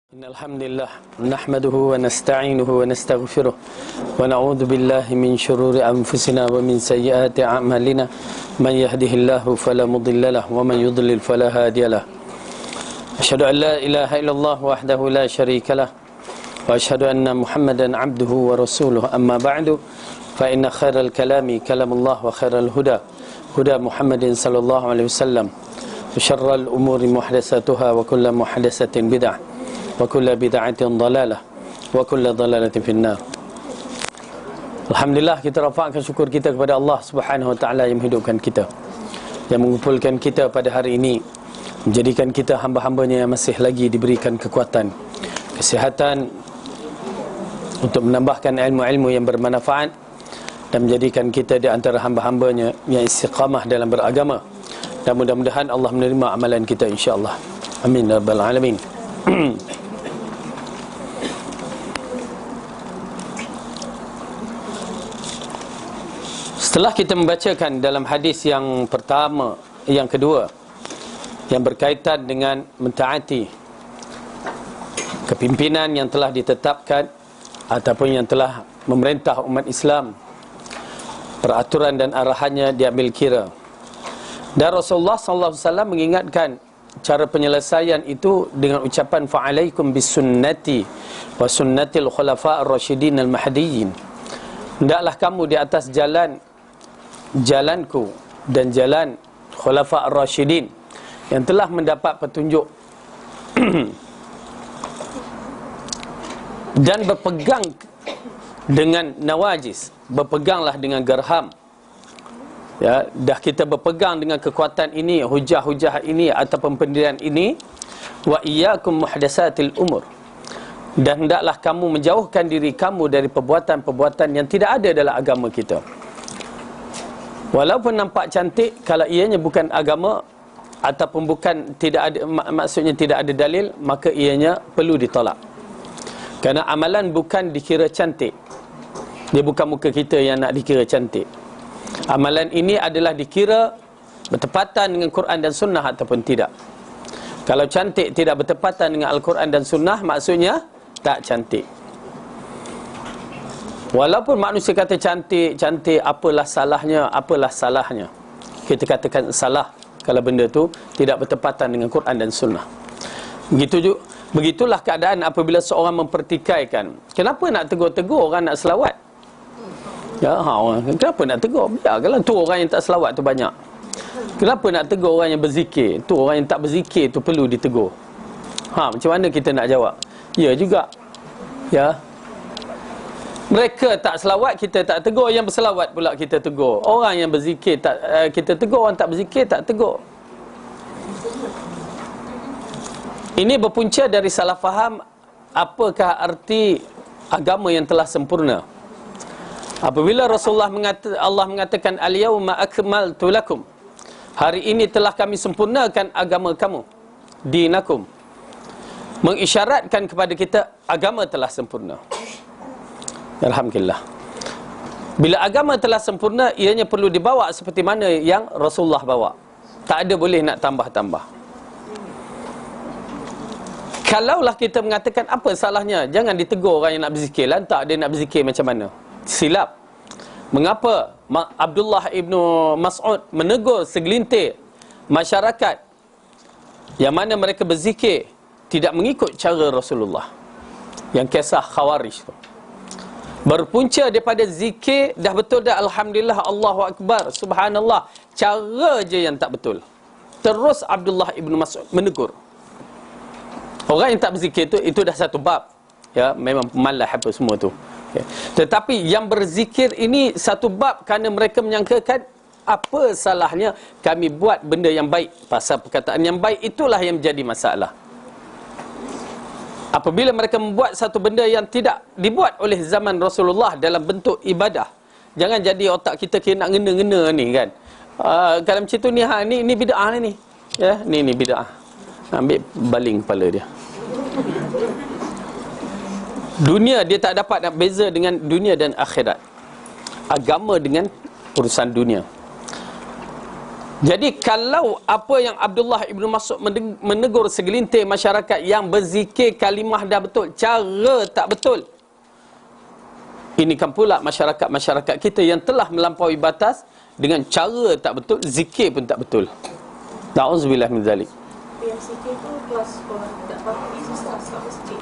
Alhamdulillah nahmaduhu wa nasta'inuhu wa nastaghfiruh wa na'udzu billahi min shururi anfusina wa min sayyiati a'malina man yahdihillahu fala mudilla lahu wa man yudlil fala hadiya lahu asyhadu an la ilaha illallah wahdahu la syarika lah wa asyhadu anna Muhammadan 'abduhu wa rasuluhu amma ba'du fa inna khairal kalami kalamullah wa khairal huda huda Muhammadin sallallahu alaihi wasallam wa syarral umuri muhdatsatuha wa kullu muhdatsatin bid'ah wa kullu bid'atin dhalalah wa kullu dhalalatin finnar. Alhamdulillah, kita rafa'kan syukur kita kepada Allah Subhanahu wa taala yang menghidupkan kita, yang mengumpulkan kita pada hari ini, menjadikan kita hamba-hambanya yang masih lagi diberikan kekuatan, kesihatan untuk menambahkan ilmu-ilmu yang bermanfaat dan menjadikan kita di antara hamba-hambanya yang istiqamah dalam beragama, dan mudah-mudahan Allah menerima amalan kita insya-Allah. Amin ya rabbal alamin. Setelah kita membacakan dalam hadis yang pertama, yang kedua, yang berkaitan dengan mentaati kepimpinan yang telah ditetapkan ataupun yang telah memerintah umat Islam, peraturan dan arahannya diambil kira. Dan Rasulullah SAW mengingatkan cara penyelesaian itu dengan ucapan fa'alaikum bisunnati wa sunnatil khulafa ar-rasyidin al-mahdiyyin. Hendaklah kamu di atas jalanku dan jalan khulafa ar-rasyidin yang telah mendapat petunjuk dan berpegang dengan nawajis, berpeganglah dengan gerham. Ya, dah kita berpegang dengan kekuatan ini, hujah-hujah ini ataupun pendirian ini. Wa iyyakum muhdatsatil umur, dan hendaklah kamu menjauhkan diri kamu dari perbuatan-perbuatan yang tidak ada dalam agama kita. Walaupun nampak cantik, kalau ianya bukan agama ataupun bukan, tidak ada, maksudnya tidak ada dalil, maka ianya perlu ditolak. Kerana amalan bukan dikira cantik. Dia bukan muka kita yang nak dikira cantik. Amalan ini adalah dikira bertepatan dengan Quran dan Sunnah ataupun tidak. Kalau cantik tidak bertepatan dengan Al-Quran dan Sunnah, maksudnya tak cantik. Walaupun manusia kata cantik, apalah salahnya, kita katakan salah kalau benda tu tidak bertepatan dengan Quran dan Sunnah. Begitulah keadaan apabila seorang mempertikaikan. Kenapa nak tegur-tegur orang nak selawat? Ya, kenapa nak tegur? Biarkanlah tu orang yang tak selawat tu banyak. Kenapa nak tegur orang yang berzikir? Tu orang yang tak berzikir tu perlu ditegur. Macam mana kita nak jawab? Ya juga. Ya. Mereka tak selawat, kita tak tegur. Yang berselawat pula kita tegur. Orang yang berzikir tak kita tegur, orang tak berzikir tak tegur. Ini berpunca dari salah faham apakah arti agama yang telah sempurna. Apabila Allah mengatakan al-yauma akmaltu lakum, hari ini telah kami sempurnakan agama kamu, dinakum, mengisyaratkan kepada kita agama telah sempurna. Alhamdulillah. Bila agama telah sempurna, ianya perlu dibawa seperti mana yang Rasulullah bawa. Tak ada boleh nak tambah-tambah. Kalaulah kita mengatakan apa salahnya, jangan ditegur orang yang nak berzikir. Lantak dia nak berzikir macam mana? Silap. Mengapa Abdullah ibnu Mas'ud menegur segelintir masyarakat yang mana mereka berzikir tidak mengikut cara Rasulullah, yang kisah Khawarij tu berpunca daripada zikir dah betul dah, alhamdulillah, Allahu akbar, subhanallah, cara je yang tak betul. Terus Abdullah ibnu Mas'ud menegur. Orang yang tak berzikir itu dah satu bab, ya, memang pemalas apa semua tu. Okay. Tetapi yang berzikir ini satu bab, kerana mereka menyangkakan apa salahnya kami buat benda yang baik. Pasal perkataan yang baik itulah yang menjadi masalah. Apabila mereka membuat satu benda yang tidak dibuat oleh zaman Rasulullah dalam bentuk ibadah, jangan jadi otak kita kira nak ngena-ngena ni kan. Kalau macam tu ni, ni bid'ah ni. Ya, ni bid'ah. Ambil baling kepala dia. Dunia dia tak dapat nak beza dengan dunia dan akhirat. Agama dengan urusan dunia. Jadi kalau apa yang Abdullah ibnu Mas'ud menegur segelintir masyarakat yang berzikir kalimah dah betul, cara tak betul, ini kan pula masyarakat kita yang telah melampaui batas dengan cara tak betul, zikir pun tak betul. Na'udzubillah min zalik. Yang zikir tu kelas sekolah tak tahfiz, Ustaz, tak masjid.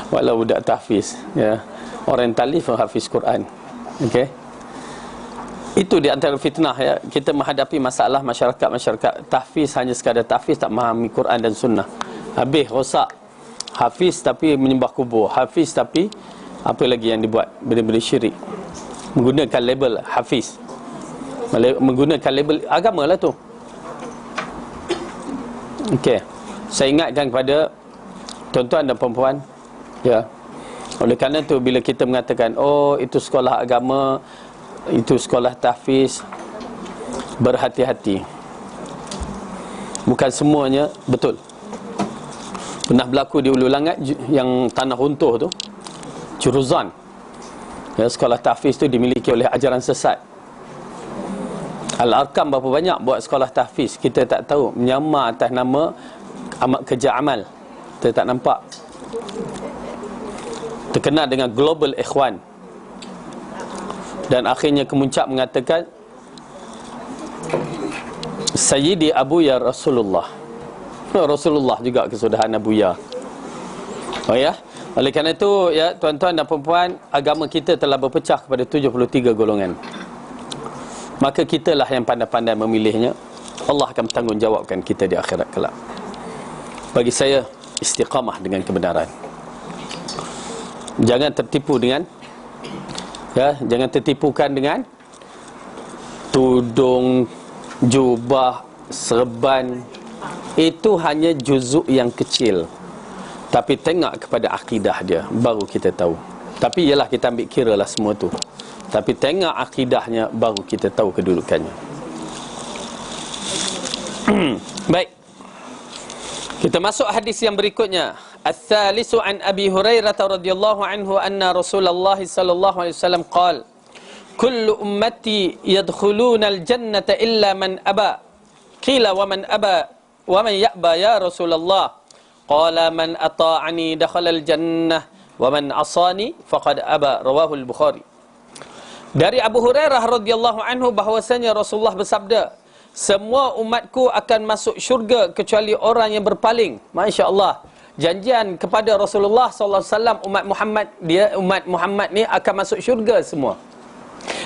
Walau budak tahfiz, ya. Orientalis pun hafiz Quran. Okey. Itu di antara fitnah, ya. Kita menghadapi masalah masyarakat tahfiz hanya sekadar tahfiz, tak memahami Quran dan sunnah. Habis rosak. Hafiz tapi menyembah kubur, hafiz tapi apa lagi yang dibuat, benda-benda syirik, menggunakan label hafiz, menggunakan label agama lah tu. Okey, saya ingatkan kepada tuan-tuan dan puan-puan, ya, oleh kerana tu bila kita mengatakan oh itu sekolah agama, itu sekolah tahfiz, berhati-hati, bukan semuanya betul. Pernah berlaku di Ulu Langat yang tanah runtuh tu, Juruzan, ya, sekolah tahfiz tu dimiliki oleh ajaran sesat. Al-Arkam berapa banyak buat sekolah tahfiz, kita tak tahu, menyamar atas nama amat kerja amal, kita tak nampak. Terkenal dengan Global Ikhwan, dan akhirnya kemuncak mengatakan Sayyidi Abu Ya Rasulullah. Rasulullah juga kesudahan Abu Ya. Oh ya. Oleh kerana itu, ya, tuan-tuan dan puan-puan, agama kita telah berpecah kepada 73 golongan. Maka kitalah yang pandai-pandai memilihnya. Allah akan bertanggungjawabkan kita di akhirat kelak. Bagi saya, istiqamah dengan kebenaran. Jangan tertipu dengan, ya, jangan tertipukan dengan tudung, jubah, serban. Itu hanya juzuk yang kecil. Tapi tengok kepada akidah dia, baru kita tahu. Tapi ialah kita ambil kira lah semua tu. Tapi tengok akidahnya, baru kita tahu kedudukannya. Baik, kita masuk hadis yang berikutnya. Ats-tsalisu an Abi Hurairah radhiyallahu anhu anna Rasulullah sallallahu alaihi wasallam qala kullu ummati yadkhuluna al-jannata illa man aba. Qila wa man aba wa man ya'ba ya Rasulullah? Qala man ata'ani dakhala al-jannah wa man asani faqad aba. Rawahul Bukhari. Dari Abu Hurairah radhiyallahu anhu bahwasanya Rasulullah bersabda, semua umatku akan masuk syurga kecuali orang yang berpaling. Masya-Allah. Janjian kepada Rasulullah sallallahu alaihi wasallam, umat Muhammad ni akan masuk syurga semua.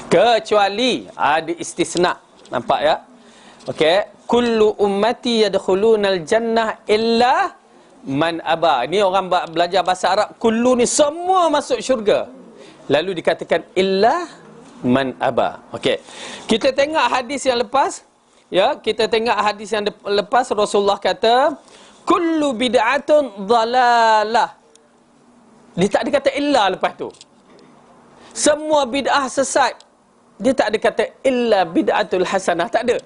Kecuali ada istisna. Nampak ya? Okey, kullu ummati yadkhulunal jannah illa man aba. Ni orang belajar bahasa Arab, kullu ni semua masuk syurga. Lalu dikatakan illa man aba. Okey. Kita tengok hadis yang lepas, ya, kita tengok hadis yang lepas. Rasulullah kata kullu bid'atun dhalalah. Dia tak ada kata illa lepas tu. Semua bid'ah sesat. Dia tak ada kata illa bid'atul hasanah, tak ada.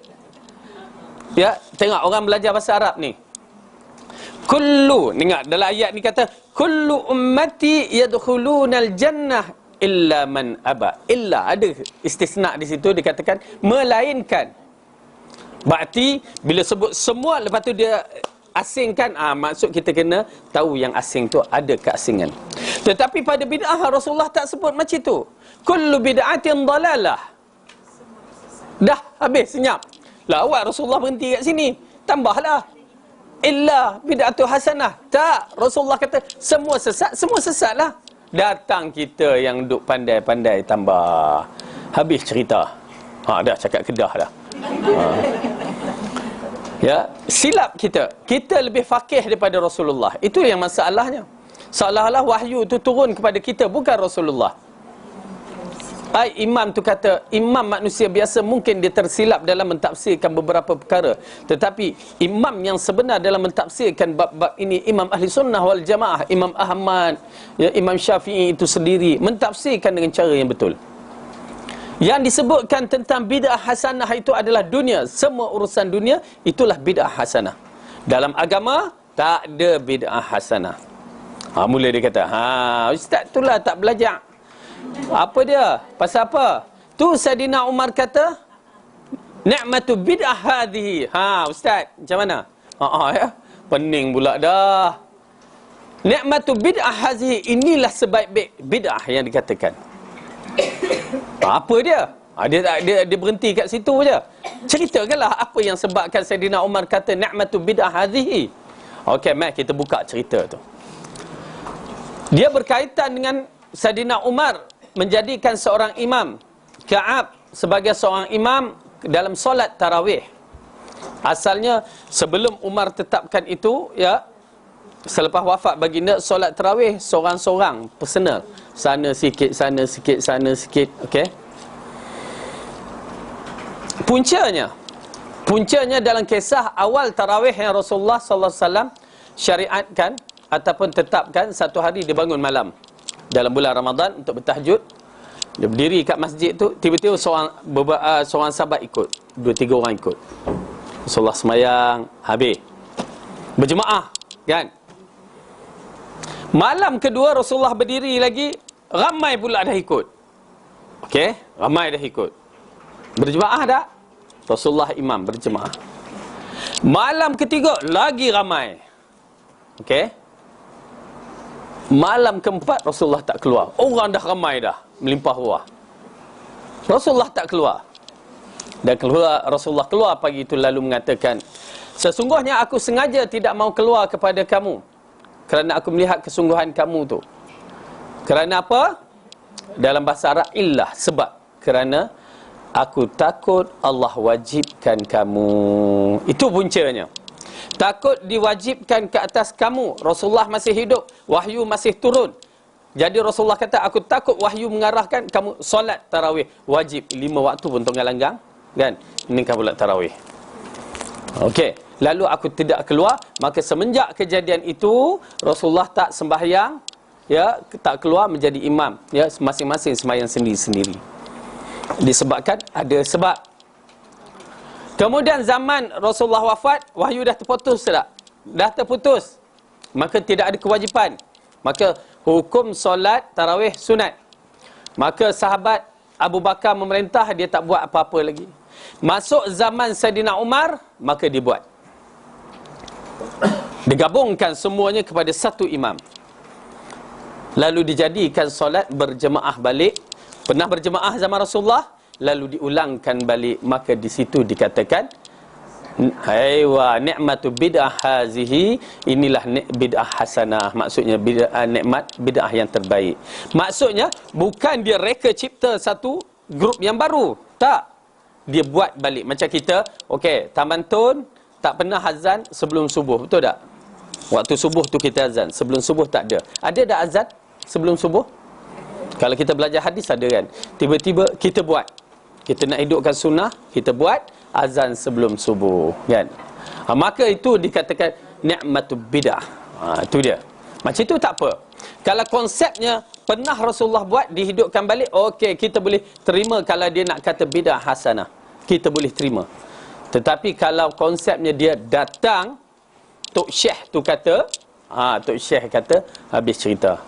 Ya, tengok orang belajar bahasa Arab ni. Kullu, ingat dalam ayat ni kata kullu ummati yadkhulunal jannah illa man aba. Illa, ada istisna di situ, dikatakan melainkan. Berarti bila sebut semua lepas tu dia asingkan, maksud kita kena tahu yang asing tu ada keasingan. Tetapi pada bid'ah Rasulullah tak sebut macam tu. Kullu bid'atin dalalah. Dah habis, senyap. Lah awak Rasulullah berhenti kat sini, tambahlah illa bid'atu hasanah. Tak, Rasulullah kata semua sesatlah. Datang kita yang duk pandai-pandai tambah. Habis cerita. Dah cakap Kedah dah. Ya, silap kita. Kita lebih faqih daripada Rasulullah. Itu yang masalahnya. Seolah-olah wahyu itu turun kepada kita, bukan Rasulullah. Imam tu kata, imam manusia biasa mungkin dia tersilap dalam mentafsirkan beberapa perkara. Tetapi imam yang sebenar dalam mentafsirkan bab-bab ini, imam ahli sunnah wal jamaah, Imam Ahmad, ya, Imam Syafi'i itu sendiri mentafsirkan dengan cara yang betul. Yang disebutkan tentang bid'ah hasanah itu adalah dunia. Semua urusan dunia itulah bid'ah hasanah. Dalam agama tak ada bid'ah hasanah. Mula dia kata, ustaz itulah tak belajar. Apa dia? Pasal apa? Tu Saidina Umar kata, Ni'matu bid'ah hadhihi. Ustaz, macam mana? Ya. Pening pula dah. Ni'matu bid'ah hadhihi, inilah sebaik-baik bid'ah yang dikatakan. Apa dia? Dia berhenti kat situ je. Ceritakanlah apa yang sebabkan Saidina Umar kata ni'matu bid'ah hadhihi. Okey, mari kita buka cerita tu. Dia berkaitan dengan Saidina Umar menjadikan seorang imam, Ka'ab sebagai seorang imam dalam solat tarawih. Asalnya sebelum Umar tetapkan itu, ya, selepas wafat baginda, solat tarawih seorang-seorang personal, sana sikit, sana sikit, sana sikit. Okey. Puncanya dalam kisah awal tarawih yang Rasulullah sallallahu alaihi wasallam syariatkan ataupun tetapkan, satu hari dia bangun malam dalam bulan Ramadan untuk bertahajud. Dia berdiri kat masjid tu, tiba-tiba seorang sahabat ikut, 2-3 orang ikut. Rasulullah semayang habis, berjemaah, kan? Malam kedua Rasulullah berdiri lagi, ramai pula dah ikut. Okey, ramai dah ikut. Berjemaah dah, Rasulullah imam berjemaah. Malam ketiga lagi ramai. Okey. Malam keempat Rasulullah tak keluar. Orang dah ramai dah, melimpah ruah. Rasulullah tak keluar. Dan Rasulullah keluar pagi itu lalu mengatakan, sesungguhnya aku sengaja tidak mau keluar kepada kamu kerana aku melihat kesungguhan kamu tu. Kerana apa? Dalam bahasa Arab, illah, sebab. Kerana aku takut Allah wajibkan kamu. Itu puncanya. Takut diwajibkan ke atas kamu. Rasulullah masih hidup, wahyu masih turun. Jadi Rasulullah kata, aku takut wahyu mengarahkan kamu solat tarawih wajib 5 waktu pun tengah langgang, kan? Ini kan pula tarawih. Okey, lalu aku tidak keluar. Maka semenjak kejadian itu Rasulullah tak sembahyang, ya, tak keluar menjadi imam, ya, masing-masing sembahyang sendiri-sendiri. Disebabkan ada sebab. Kemudian zaman Rasulullah wafat, wahyu dah terputus tak? Dah terputus. Maka tidak ada kewajipan. Maka hukum solat tarawih sunat. Maka sahabat Abu Bakar memerintah, dia tak buat apa-apa lagi. Masuk zaman Saidina Umar, maka dia buat. Digabungkan semuanya kepada satu imam. Lalu dijadikan solat berjemaah balik. Pernah berjemaah zaman Rasulullah, lalu diulangkan balik. Maka di situ dikatakan, haywa ni'matu bid'ah hazihi, inilah bid'ah hasanah. Maksudnya nikmat bid'ah yang terbaik. Maksudnya bukan dia reka cipta satu grup yang baru, tak. Dia buat balik. Macam kita, okey, Taman Tun tak pernah azan sebelum subuh, betul tak? Waktu subuh tu kita azan, sebelum subuh tak ada. Ada tak azan sebelum subuh? Kalau kita belajar hadis ada, kan? Tiba-tiba kita buat. Kita nak hidupkan sunnah, kita buat azan sebelum subuh, kan? Maka itu dikatakan ni'matu bid'ah. Itu dia. Macam itu tak apa. Kalau konsepnya pernah Rasulullah buat, dihidupkan balik, okey, kita boleh terima. Kalau dia nak kata bid'ah hasanah, kita boleh terima. Tetapi kalau konsepnya dia datang, Tok Syekh tu kata, Tok Syekh kata, habis cerita.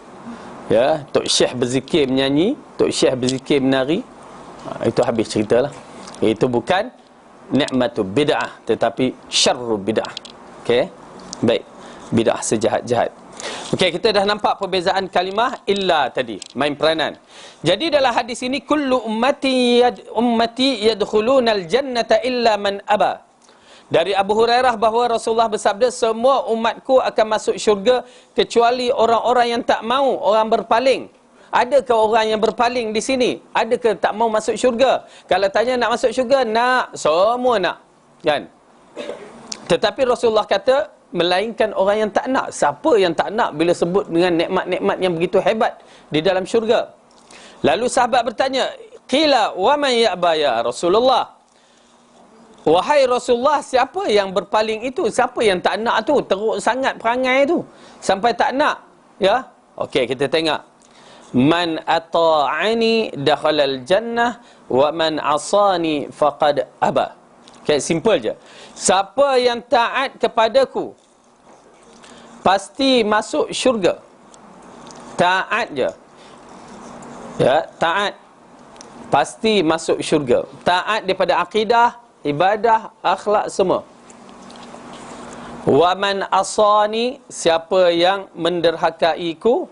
Ya, Tok Syekh berzikir menyanyi, Tok Syekh berzikir menari, itu habis ceritalah. Itu bukan ni'matu bid'ah, tetapi syarru bid'ah. Okey. Baik. Bid'ah sejahat-jahat. Okey, kita dah nampak perbezaan kalimah illa tadi, main peranan. Jadi dalam hadis ini, kullu ummati yadkhulunal jannata illa man aba. Dari Abu Hurairah bahawa Rasulullah bersabda, semua umatku akan masuk syurga kecuali orang-orang yang tak mau, orang berpaling. Adakah orang yang berpaling di sini? Adakah tak mau masuk syurga? Kalau tanya nak masuk syurga, nak. Semua nak, kan? Tetapi Rasulullah kata, melainkan orang yang tak nak. Siapa yang tak nak bila sebut dengan nikmat-nikmat yang begitu hebat di dalam syurga? Lalu sahabat bertanya, qila wa man ya'ba ya Rasulullah? Wahai Rasulullah, siapa yang berpaling itu? Siapa yang tak nak tu? Teruk sangat perangai tu sampai tak nak, ya? Okey, kita tengok. Man ata'ani dakhalal jannah wa man asani faqad aba. Okay, simple je. Siapa yang taat kepadaku pasti masuk syurga. Taat je. Ya, taat pasti masuk syurga. Taat daripada akidah, ibadah, akhlak, semua. Wa man asani, siapa yang menderhakaiku,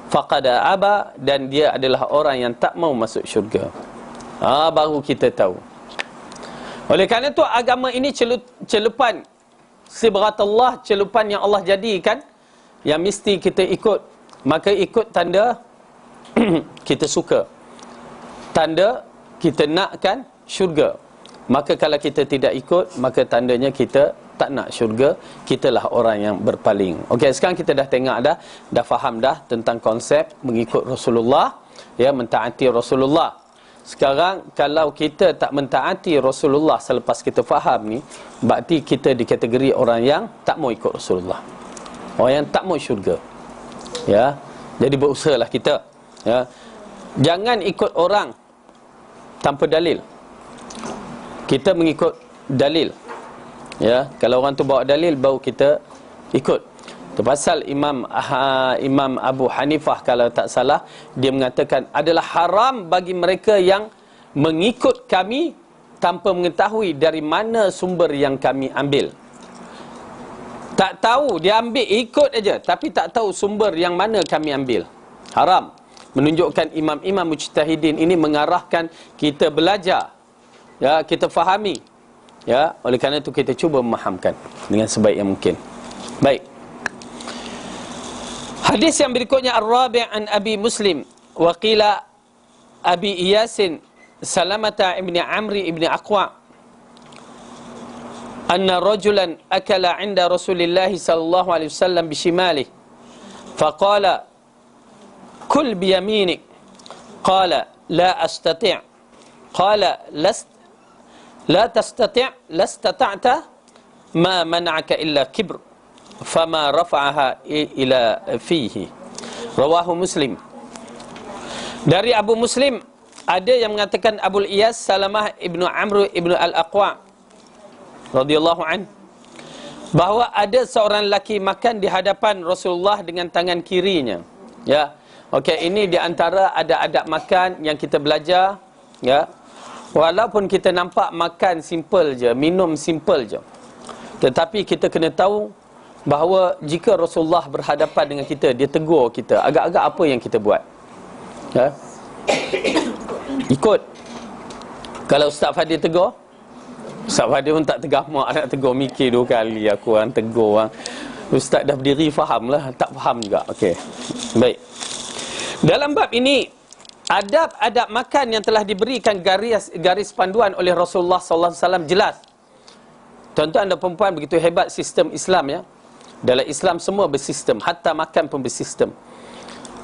faqad aba, dan dia adalah orang yang tak mau masuk syurga. Baru kita tahu. Oleh kerana itu agama ini celupan sibghatullah, celupan yang Allah jadikan, yang mesti kita ikut. Maka ikut tanda kita suka, tanda kita nakkan syurga. Maka kalau kita tidak ikut, maka tandanya kita tak nak syurga, kitalah orang yang berpaling. Okey, sekarang kita dah tengok dah faham dah tentang konsep mengikut Rasulullah, ya, mentaati Rasulullah. Sekarang kalau kita tak mentaati Rasulullah selepas kita faham ni, berarti kita dikategori orang yang tak mau ikut Rasulullah, orang yang tak mau syurga. Ya, jadi berusahalah kita, ya, jangan ikut orang tanpa dalil. Kita mengikut dalil. Ya, kalau orang tu bawa dalil, baru kita ikut. Itu pasal Imam Abu Hanifah kalau tak salah, dia mengatakan adalah haram bagi mereka yang mengikut kami tanpa mengetahui dari mana sumber yang kami ambil. Tak tahu, dia ambil ikut aja, tapi tak tahu sumber yang mana kami ambil. Haram. Menunjukkan imam-imam mujtahidin ini mengarahkan kita belajar, ya, kita fahami. Ya, oleh kerana itu kita cuba memahamkan dengan sebaik yang mungkin. Baik. Hadis yang berikutnya, Ar-Rabi' an Abi Muslim wa qila Abi Iyasin Salamata ibn Amri ibn Aqwa anna rajulan akala 'inda Rasulillah sallallahu alaihi wasallam bishimalihi faqala kul biyaminik qala la astati' qala la tastati' lastata'ta ma mana'aka illa kibr fama rafa'aha ila fihi. Rawahu Muslim. Dari Abu Muslim ada yang mengatakan Abul Iyas Salamah ibnu Amr ibnu Al-Aqwa radhiyallahu an, bahawa ada seorang lelaki makan di hadapan Rasulullah dengan tangan kirinya. Ya. Okey, ini di antara ada adab makan yang kita belajar, ya. Walaupun kita nampak makan simple je, minum simple je, tetapi kita kena tahu bahawa jika Rasulullah berhadapan dengan kita, dia tegur kita, agak-agak apa yang kita buat, ya? Ikut. Kalau Ustaz Fadil tegur, Ustaz Fadil pun tak tegar mak nak tegur, mikir 2 kali aku orang tegur orang. Ustaz dah berdiri faham lah, tak faham juga. Okey. Baik. Dalam bab ini, adab-adab makan yang telah diberikan garis panduan oleh Rasulullah sallallahu alaihi wasallam jelas. Tuan-tuan dan perempuan, begitu hebat sistem Islam, ya. Dalam Islam semua bersistem, hatta makan pun bersistem.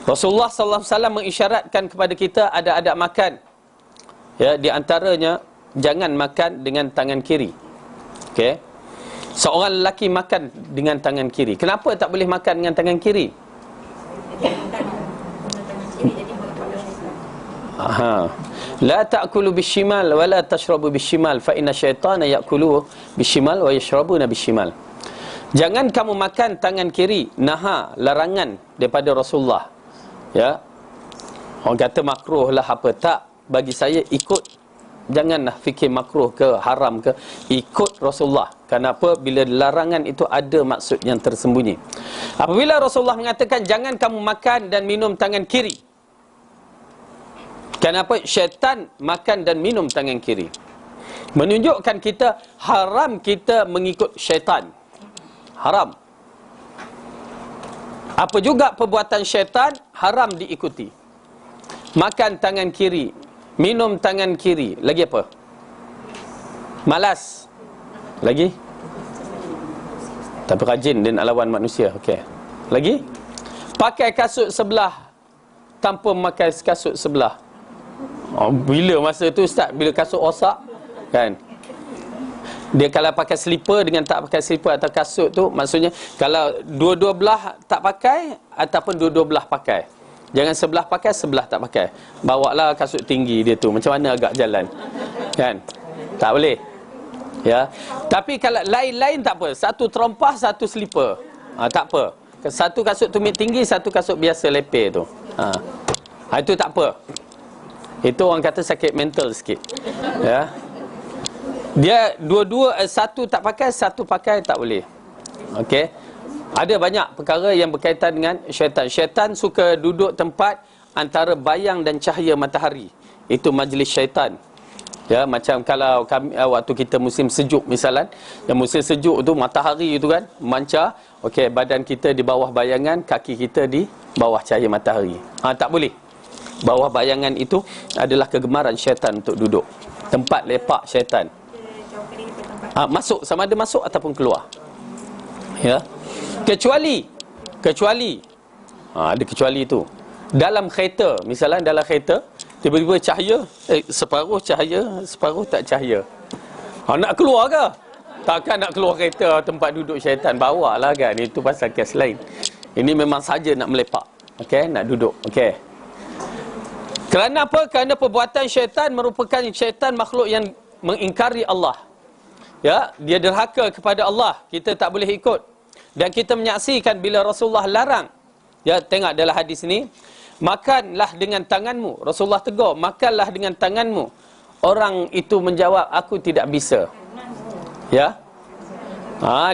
Rasulullah sallallahu alaihi wasallam mengisyaratkan kepada kita ada adab makan. Ya, di antaranya jangan makan dengan tangan kiri. Okey. Seorang lelaki makan dengan tangan kiri. Kenapa tak boleh makan dengan tangan kiri? La ta'kulu bishimal wa la tashrabu bishimal fa inna syaitana ya'kulu bishimal wa yashrabuna bishimal. Jangan kamu makan tangan kiri. Larangan daripada Rasulullah. Ya. Orang kata makruh lah apa, tak. Bagi saya ikut. Janganlah fikir makruh ke haram ke, ikut Rasulullah. Kenapa? Bila larangan itu ada maksud yang tersembunyi. Apabila Rasulullah mengatakan jangan kamu makan dan minum tangan kiri, kenapa? Syaitan makan dan minum tangan kiri. Menunjukkan kita haram kita mengikut syaitan. Haram. Apa juga perbuatan syaitan haram diikuti. Makan tangan kiri, minum tangan kiri, lagi apa? Malas. Lagi? Tapi rajin dan lawan manusia. Okey. Lagi? Pakai kasut sebelah tanpa memakai kasut sebelah. Bila masa tu Ustaz, bila kasut rosak kan, dia kalau pakai slipper dengan tak pakai slipper atau kasut tu, maksudnya kalau dua-dua belah tak pakai ataupun dua-dua belah pakai. Jangan sebelah pakai, sebelah tak pakai. Bawalah kasut tinggi dia tu, macam mana agak jalan, kan? Tak boleh. Ya. Tapi kalau lain-lain tak apa, satu terompah, satu slipper, tak apa. Satu kasut tumit tinggi, satu kasut biasa lepeh tu, itu tak apa. Itu orang kata sakit mental sikit, ya. Dia dua-dua, satu tak pakai, satu pakai, tak boleh. Okey. Ada banyak perkara yang berkaitan dengan syaitan. Syaitan suka duduk tempat antara bayang dan cahaya matahari. Itu majlis syaitan. Ya, macam kalau kami, waktu kita musim sejuk misalan, yang musim sejuk tu matahari tu kan memancar, okey, badan kita di bawah bayangan, kaki kita di bawah cahaya matahari. Tak boleh. Bawah bayangan itu adalah kegemaran syaitan untuk duduk. Tempat lepak syaitan. Masuk, sama ada masuk ataupun keluar. Ya. Kecuali ada kecuali itu. Dalam kereta, misalan dalam kereta tiba-tiba cahaya, separuh cahaya, separuh tak cahaya. Nak keluar ke? Takkan nak keluar kereta tempat duduk syaitan. Bawa lah kan. Itu pasal kes lain. Ini memang saja nak melepak. Okey, nak duduk. Okey. Kerana apa? Kerana perbuatan syaitan merupakan syaitan makhluk yang mengingkari Allah. Ya, dia derhaka kepada Allah. Kita tak boleh ikut. Dan kita menyaksikan bila Rasulullah larang. Ya, tengok dalam hadis ni, makanlah dengan tanganmu. Rasulullah tegur, makanlah dengan tanganmu. Orang itu menjawab, aku tidak bisa. Ya.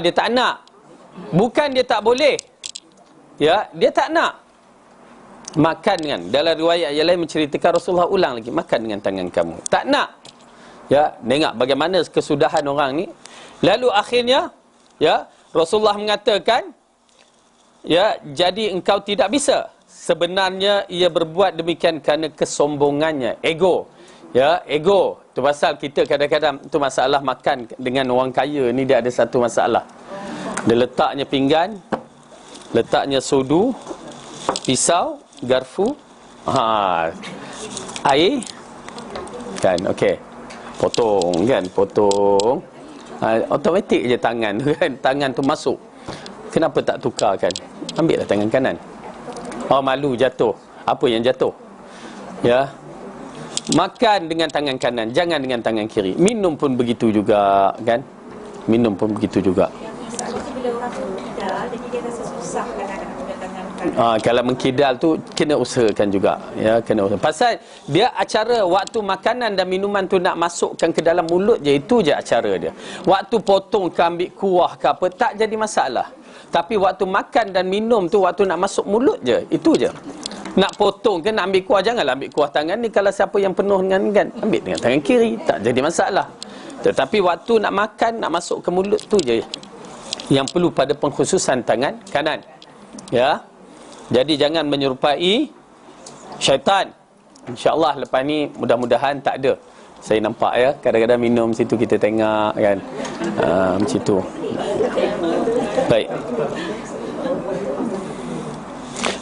Dia tak nak. Bukan dia tak boleh. Ya, dia tak nak. Makan dengan. Dalam riwayat yang lain menceritakan Rasulullah ulang lagi, makan dengan tangan kamu. Tak nak. Ya, tengok bagaimana kesudahan orang ni. Lalu akhirnya, ya, Rasulullah mengatakan, ya, jadi engkau tidak bisa. Sebenarnya ia berbuat demikian kerana kesombongannya, ego. Ya, ego. Tu pasal kita kadang-kadang tu masalah makan dengan orang kaya ni, dia ada satu masalah. Dia letaknya pinggan, letaknya sudu, pisau, garfu, air, kan, okey. Potong kan, potong. Automatik je tangan tu kan, tangan tu masuk. Kenapa tak tukar kan? Ambillah tangan kanan. Malu jatuh. Apa yang jatuh? Ya. Makan dengan tangan kanan, jangan dengan tangan kiri. Minum pun begitu juga kan? Minum pun begitu juga. Bila orang tu kidal, jadi dia rasa susah kadang-kadang dengan tangan kanan. Kalau mengkidal tu kena usahakan juga. Ya, kena usahakan. Pasal dia acara waktu makanan dan minuman tu nak masukkan ke dalam mulut je, itu je acara dia. Waktu potong ke ambil kuah ke apa, tak jadi masalah. Tapi waktu makan dan minum tu, waktu nak masuk mulut je, itu je. Nak potong ke nak ambil kuah, janganlah ambil kuah tangan ni. Kalau siapa yang penuh dengan kan, ambil dengan tangan kiri, tak jadi masalah. Tetapi waktu nak makan, nak masuk ke mulut tu je yang perlu pada pengkhususan tangan kanan. Ya. Jadi jangan menyerupai syaitan. InsyaAllah lepas ni mudah-mudahan tak ada. Saya nampak ya, kadang-kadang minum situ kita tengok kan. Macam tu. Baik.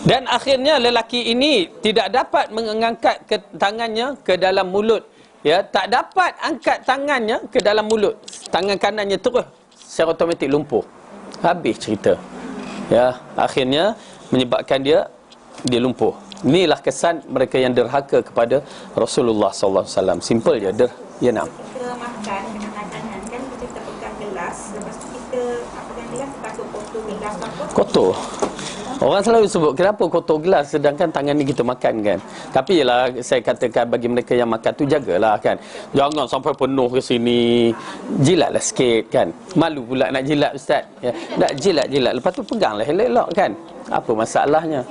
Dan akhirnya lelaki ini tidak dapat mengangkat tangannya ke dalam mulut. Ya, tak dapat angkat tangannya ke dalam mulut. Tangan kanannya terus secara automatik lumpuh. Habis cerita. Ya, akhirnya menyebabkan dia lumpuh. Inilah kesan mereka yang derhaka kepada Rasulullah sallallahu alaihi wasallam. Simple je. Ya, nak. Kita makan dengan tangan kan, kita pegang gelas, lepas tu kita pegang gelas, kita takut kotor gelas apa. Kotor. Orang selalu sebut kenapa kotor gelas sedangkan tangan ni kita makan kan. Tapi ialah saya katakan bagi mereka yang makan tu jagalah kan. Jangan sampai penuh ke sini. Jilatlah sikit kan. Malu pula nak jilat ustaz. Ya. Nak jilat-jilat. Lepas tu peganglah elok-elok kan. Apa masalahnya?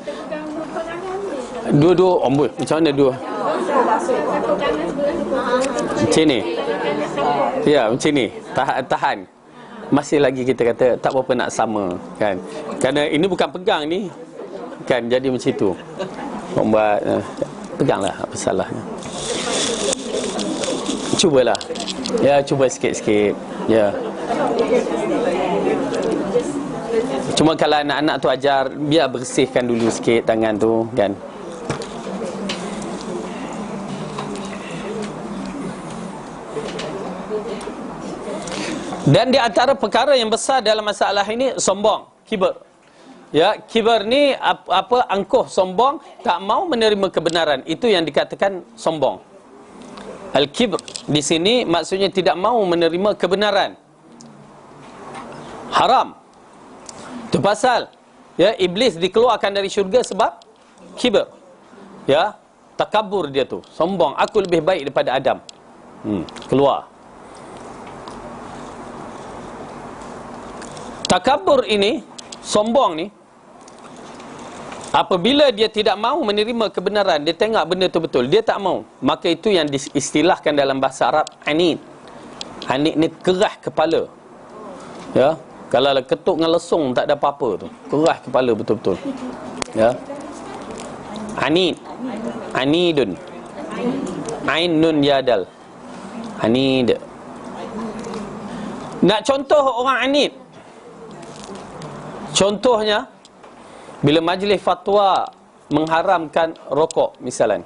Dua-dua amboi. Macam mana dua? Macam ni. Ya, macam ni. Tahan. Masih lagi kita kata tak berapa nak sama kan. Kerana ini bukan pegang ni kan, jadi macam tu. Membuat peganglah, apa salahnya. Cubalah. Ya, cuba sikit-sikit. Ya. Cuma kalau anak-anak tu ajar, biar bersihkan dulu sikit tangan tu kan. Dan di antara perkara yang besar dalam masalah ini, sombong, kibar. Ya, kibar ni apa angkuh, sombong, tak mau menerima kebenaran. Itu yang dikatakan sombong. Al-kibr di sini maksudnya tidak mau menerima kebenaran. Haram. Itu pasal ya, iblis dikeluarkan dari syurga sebab kibar. Ya, takabur dia tu, sombong. Aku lebih baik daripada Adam. Keluar. Takabur ini, sombong ni, apabila dia tidak mahu menerima kebenaran, dia tengok benda tu betul, dia tak mahu, maka itu yang diistilahkan dalam bahasa Arab anid. Anid ni kerah kepala. Ya, kalau ketuk dengan lesung tak ada apa-apa tu. Kerah kepala betul-betul. Ya. Anid. Anidun. Ain nun yadal. Anid. Nak contoh orang anid. Contohnya bila majlis fatwa mengharamkan rokok misalan.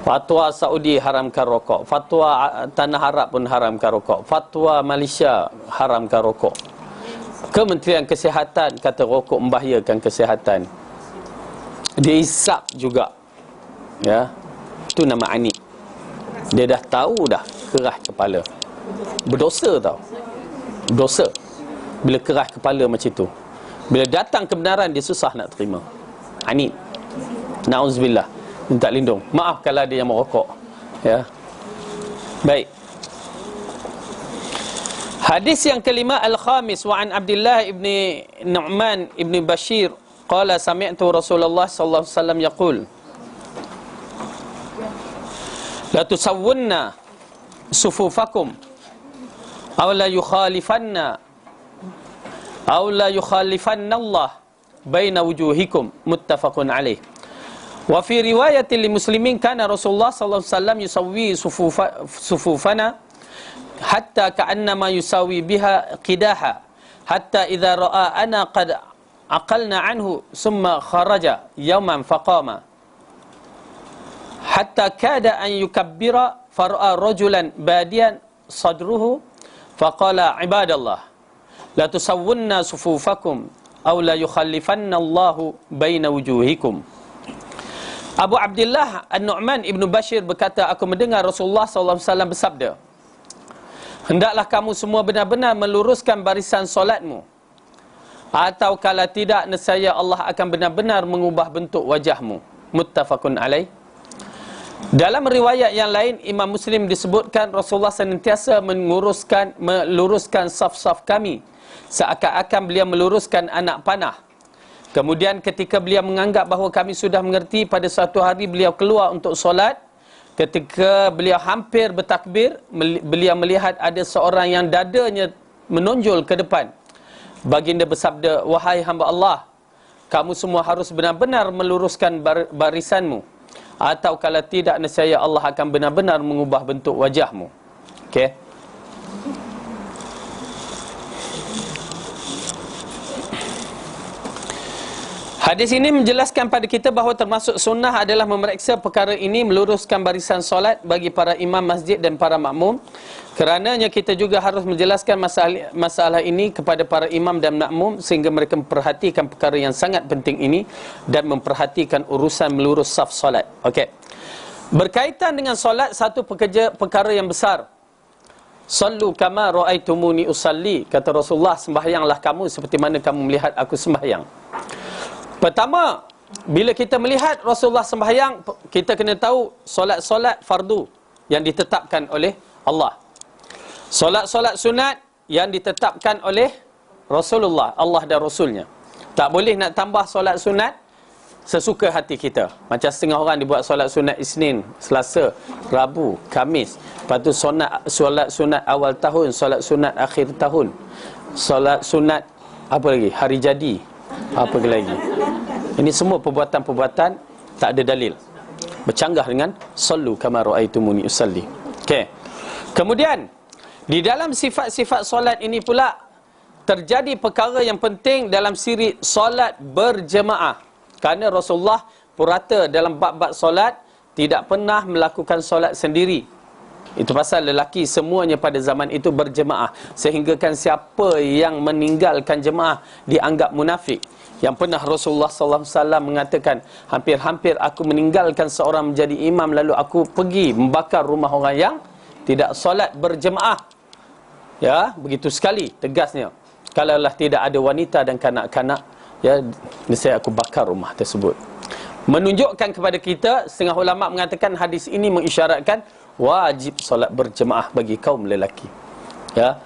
Fatwa Saudi haramkan rokok, fatwa Tanah Arab pun haramkan rokok, fatwa Malaysia haramkan rokok. Kementerian Kesihatan kata rokok membahayakan kesihatan. Dia isap juga. Ya. Itu nama anid. Dia dah tahu dah, kerah kepala. Berdosa tau. Dosa. Bila kerah kepala macam tu. Bila datang kebenaran dia susah nak terima. Anid. Na'udzubillah. Minta lindung. Maaf kalau dia yang merokok. Ya. Baik. Hadis yang kelima al-khamis wa an Abdullah ibni Nu'man ibni Bashir qala sami'tu Rasulullah sallallahu alaihi wasallam yaqul la tusawwunna sufufakum aw la yukhalifanna Allah baina wujuhikum muttafaqun alaih. Wa fi riwayatin li muslimin kana Rasulullah sallallahu alaihi wasallam yusawwi sufufana hatta ka'annama yusawi biha qidaha hatta idza ra'a ana qad aqalna anhu summa kharaja yawman faqama hatta kada an yukabbira fara'a rajulan badiyan sadruhu faqala ibadallah la tusawwunna sufufakum aw la yukhallifanna Allahu baina wujuhikum. Abu Abdullah An-Nu'man Ibn Bashir berkata, aku mendengar Rasulullah SAW bersabda, hendaklah kamu semua benar-benar meluruskan barisan solatmu, atau kalau tidak nescaya Allah akan benar-benar mengubah bentuk wajahmu. Muttafaqun alaih. Dalam riwayat yang lain Imam Muslim disebutkan Rasulullah senantiasa meluruskan saf-saf kami seakan-akan beliau meluruskan anak panah. Kemudian ketika beliau menganggap bahawa kami sudah mengerti, pada suatu hari beliau keluar untuk solat. Ketika beliau hampir bertakbir, beliau melihat ada seorang yang dadanya menonjol ke depan. Baginda bersabda, wahai hamba Allah, kamu semua harus benar-benar meluruskan barisanmu, atau kalau tidak nescaya Allah akan benar-benar mengubah bentuk wajahmu. Okey. Hadis ini menjelaskan pada kita bahawa termasuk sunnah adalah memeriksa perkara ini, meluruskan barisan solat bagi para imam masjid dan para makmum. Kerananya kita juga harus menjelaskan masalah ini kepada para imam dan makmum sehingga mereka memperhatikan perkara yang sangat penting ini dan memperhatikan urusan melurus saf solat. Okey. Berkaitan dengan solat, satu perkara yang besar. Sallu kama ra'aitumuni usalli, kata Rasulullah, sembahyanglah kamu seperti mana kamu melihat aku sembahyang. Pertama, bila kita melihat Rasulullah sembahyang, kita kena tahu solat-solat fardu yang ditetapkan oleh Allah. Solat-solat sunat yang ditetapkan oleh Rasulullah, Allah dan Rasulnya. Tak boleh nak tambah solat sunat sesuka hati kita. Macam setengah orang dibuat solat sunat Isnin, Selasa, Rabu, Khamis. Lepas tu solat sunat awal tahun, solat sunat akhir tahun, solat sunat apa lagi? Hari jadi. Apa lagi? Ini semua perbuatan-perbuatan tak ada dalil. Bercanggah dengan sallu kama ra'aitumuni usalli. Okey. Kemudian di dalam sifat-sifat solat ini pula terjadi perkara yang penting dalam siri solat berjemaah. Kerana Rasulullah purata dalam bab-bab solat tidak pernah melakukan solat sendiri. Itu pasal lelaki semuanya pada zaman itu berjemaah, sehinggakan siapa yang meninggalkan jemaah dianggap munafik. Yang pernah Rasulullah SAW mengatakan, hampir-hampir aku meninggalkan seorang menjadi imam, lalu aku pergi membakar rumah orang yang tidak solat berjemaah. Ya, begitu sekali tegasnya. Kalaulah tidak ada wanita dan kanak-kanak, ya, nescaya aku bakar rumah tersebut. Menunjukkan kepada kita, setengah ulama mengatakan hadis ini mengisyaratkan wajib solat berjemaah bagi kaum lelaki. Ya.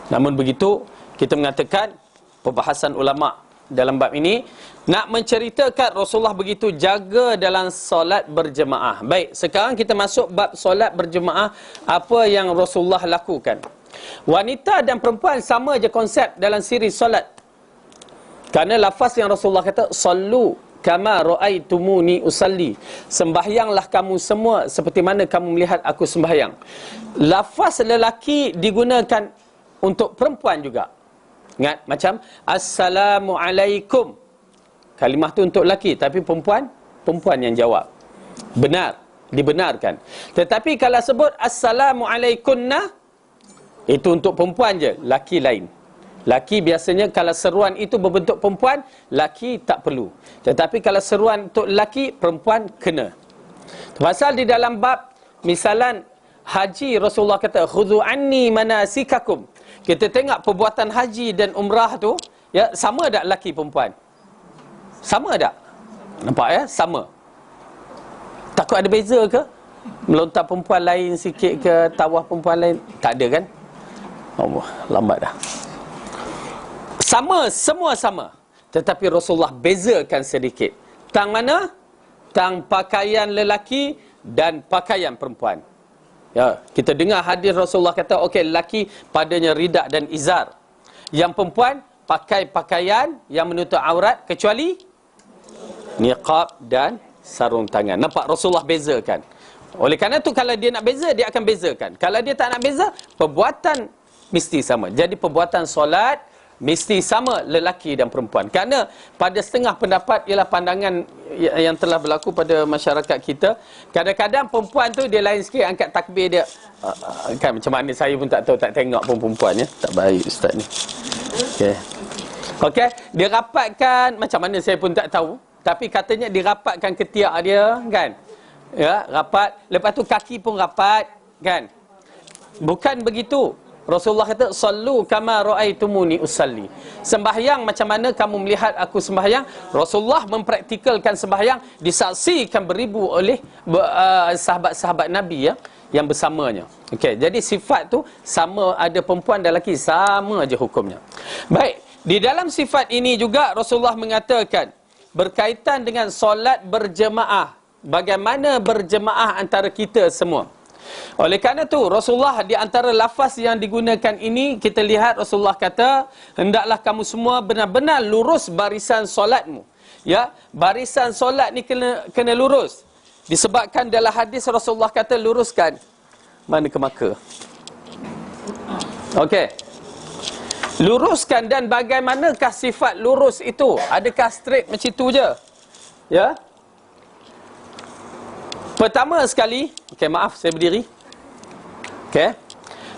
Namun begitu, kita mengatakan perbahasan ulama dalam bab ini nak menceritakan Rasulullah begitu jaga dalam solat berjemaah. Baik, sekarang kita masuk bab solat berjemaah, apa yang Rasulullah lakukan. Wanita dan perempuan sama je konsep dalam siri solat. Kerana lafaz yang Rasulullah kata, sallu kama ra'aitumuni usalli. Sembahyanglah kamu semua seperti mana kamu melihat aku sembahyang. Lafaz lelaki digunakan untuk perempuan juga. Ingat, macam Assalamualaikum. Kalimah tu untuk lelaki, tapi perempuan yang jawab. Benar, dibenarkan. Tetapi kalau sebut Assalamualaikunna, itu untuk perempuan je, laki lain. Laki biasanya kalau seruan itu berbentuk perempuan, laki tak perlu. Tetapi kalau seruan untuk laki, perempuan kena. Pasal di dalam bab misalan haji, Rasulullah kata khudhu anni manasikakum. Kita tengok perbuatan haji dan umrah tu, ya, sama tak laki perempuan? Sama tak? Nampak ya? Sama. Takut ada beza ke? Melontar perempuan lain sikit ke, tawaf perempuan lain? Tak ada kan? Allah, lambat dah. Sama, semua sama. Tetapi Rasulullah bezakan sedikit. Tang mana? Tang pakaian lelaki dan pakaian perempuan. Ya, kita dengar hadis Rasulullah kata, okey, lelaki padanya ridak dan izar. Yang perempuan pakai pakaian yang menutup aurat kecuali niqab dan sarung tangan. Nampak Rasulullah bezakan. Oleh kerana tu kalau dia nak beza, dia akan bezakan. Kalau dia tak nak beza, perbuatan mesti sama. Jadi perbuatan solat mesti sama lelaki dan perempuan. Kerana pada setengah pendapat ialah pandangan yang telah berlaku pada masyarakat kita. Kadang-kadang perempuan tu dia lain sikit, angkat takbir dia. Kan macam mana saya pun tak tahu, tak tengok pun perempuan ya. Tak baik ustaz ni. Okey. Okey, dia rapatkan macam mana saya pun tak tahu. Tapi katanya dirapatkan ketiak dia kan. Ya, rapat. Lepas tu kaki pun rapat kan. Bukan begitu. Rasulullah kata sallu kama ra'aitumuni usalli. Sembahyang macam mana kamu melihat aku sembahyang. Rasulullah mempraktikalkan sembahyang, disaksikan beribu oleh sahabat-sahabat Nabi ya yang bersamanya. Okey, jadi sifat tu sama, ada perempuan dan lelaki sama aja hukumnya. Baik, di dalam sifat ini juga Rasulullah mengatakan berkaitan dengan solat berjemaah. Bagaimana berjemaah antara kita semua. Oleh kerana tu Rasulullah di antara lafaz yang digunakan ini, kita lihat Rasulullah kata hendaklah kamu semua benar-benar lurus barisan solatmu. Ya, barisan solat ni kena lurus. Disebabkan dalam hadis Rasulullah kata luruskan mana ke maka. Okey. Luruskan, dan bagaimanakah sifat lurus itu? Adakah straight macam itu je? Ya. Pertama sekali, okey, maaf saya berdiri. Okey.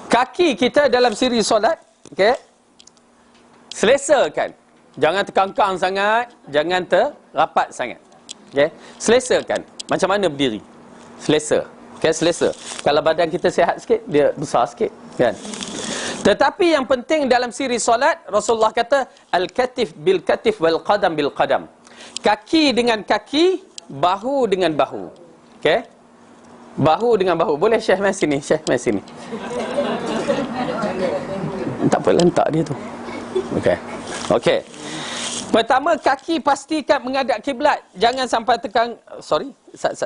Kaki kita dalam siri solat, okey, selesakan. Jangan terkangkang sangat, jangan terrapat sangat. Okey, selesakan. Macam mana berdiri? Selesa. Okey, selesa. Kalau badan kita sihat sikit, dia besar sikit, kan? Tetapi yang penting dalam siri solat, Rasulullah kata al-katif bil katif wal qadam bil qadam. Kaki dengan kaki, bahu dengan bahu. Okey? Bahu dengan bahu. Boleh Syekh mai sini, Syekh mai sini. Tak apa, lentak dia tu. Okey. Okey. Pertama, kaki pastikan menghadap kiblat. Jangan sampai tekan, sorry, sat.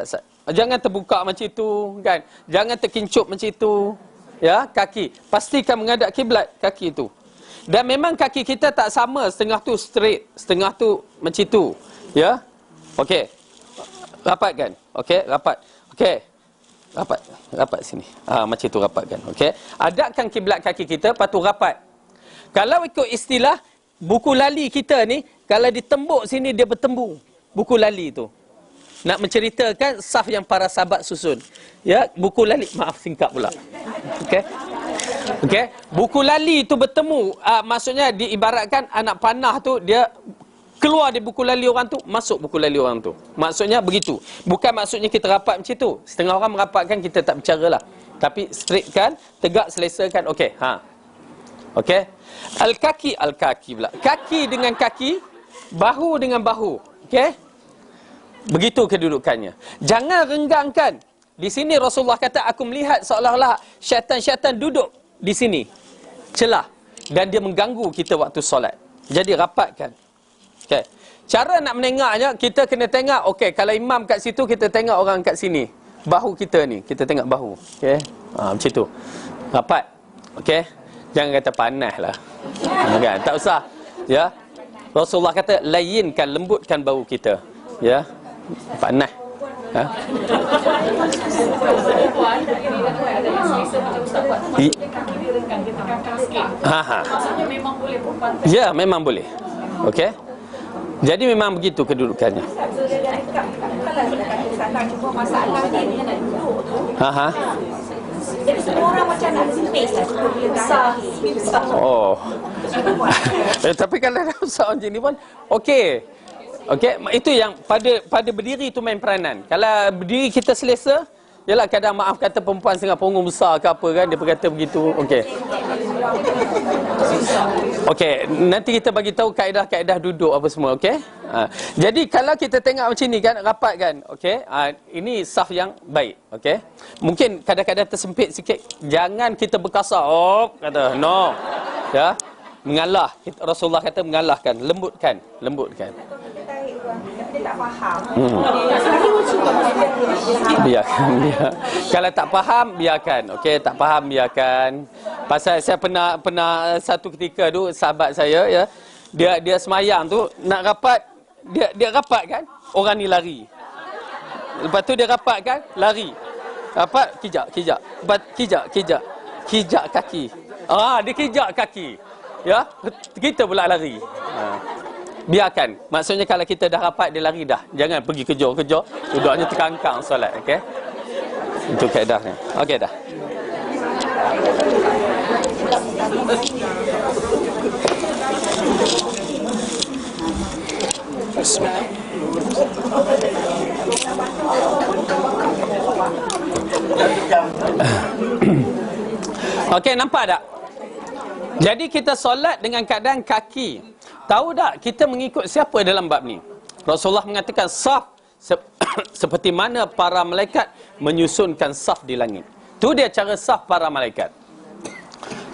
Jangan terbuka macam itu, kan? Jangan terkincup macam itu. Ya, kaki pastikan menghadap kiblat kaki itu. Dan memang kaki kita tak sama, setengah tu straight, setengah tu macam itu. Ya. Okey. Rapatkan. Okey, rapat. Okey. Rapat sini. Macam tu rapatkan. Okey. Adapkan kiblat kaki kita, patut rapat. Kalau ikut istilah buku lali kita ni, kalau ditembuk sini dia bertembung. Buku lali tu. Nak menceritakan saf yang para sahabat susun. Ya, buku lali, maaf singkat pula. Okey. Okey, buku lali tu bertemu, maksudnya diibaratkan anak panah tu dia keluar di buku lali orang tu, masuk buku lali orang tu. Maksudnya begitu. Bukan maksudnya kita rapat macam tu. Setengah orang merapatkan, kita tak bicara lah. Tapi straightkan, tegak, selesakan. Okey, okey. Al-kaki pula. Kaki dengan kaki, bahu dengan bahu. Okey? Begitu kedudukannya. Jangan renggangkan. Di sini Rasulullah kata, aku melihat seolah-olah syaitan-syaitan duduk di sini. Celah. Dan dia mengganggu kita waktu solat. Jadi rapatkan. Okey. Cara nak menengoknya, kita kena tengok, okey, kalau imam kat situ, kita tengok orang kat sini. Bahu kita ni, kita tengok bahu. Okey. Macam tu. Rapat. Okey. Jangan kata panas lah. Kan? Tak usah. Ya. Rasulullah kata, layinkan, lembutkan bahu kita. Ya. Panas. Ha? Ya, memang boleh. Okey. Jadi memang begitu kedudukannya. Jadi semua orang macam nak sempit Oh. Tapi kalau ada usaha macam ni pun okey. Okey, itu yang pada berdiri tu main peranan. Kalau berdiri kita selesa, yalah kadang maaf kata perempuan setengah punggung besar ke apa kan, dia berkata begitu. Okey. Okey, nanti kita bagi tahu kaedah-kaedah duduk apa semua, okey? Jadi kalau kita tengok macam ni kan, rapat kan, okey? Ini saf yang baik, okey? Mungkin kadang-kadang tersempit sikit, jangan kita berkasar, kata no. Ya. Mengalah. Rasulullah kata mengalahkan, lembutkan. Dia tak faham. Biarkan dia. Kalau tak faham, biarkan. Okey, tak faham, biarkan. Pasal saya pernah satu ketika tu sahabat saya ya, dia semayang tu nak rapat, dia rapat kan, orang ni lari. Lepas tu dia rapat kan, lari. Rapat, kijak. Lepas kijak kaki. Dia kijak kaki. Ya, kita pula lari. Biarkan. Maksudnya kalau kita dah rapat, dia lari dah. Jangan pergi kejar. Duduknya terkangkang solat. Okey. Itu kaedahnya. Okey dah. Bismillah. Okey, nampak tak? Jadi kita solat dengan keadaan kaki. Tahu tak kita mengikut siapa dalam bab ni? Rasulullah mengatakan saf seperti mana para malaikat menyusunkan saf di langit. Tu dia cara saf para malaikat.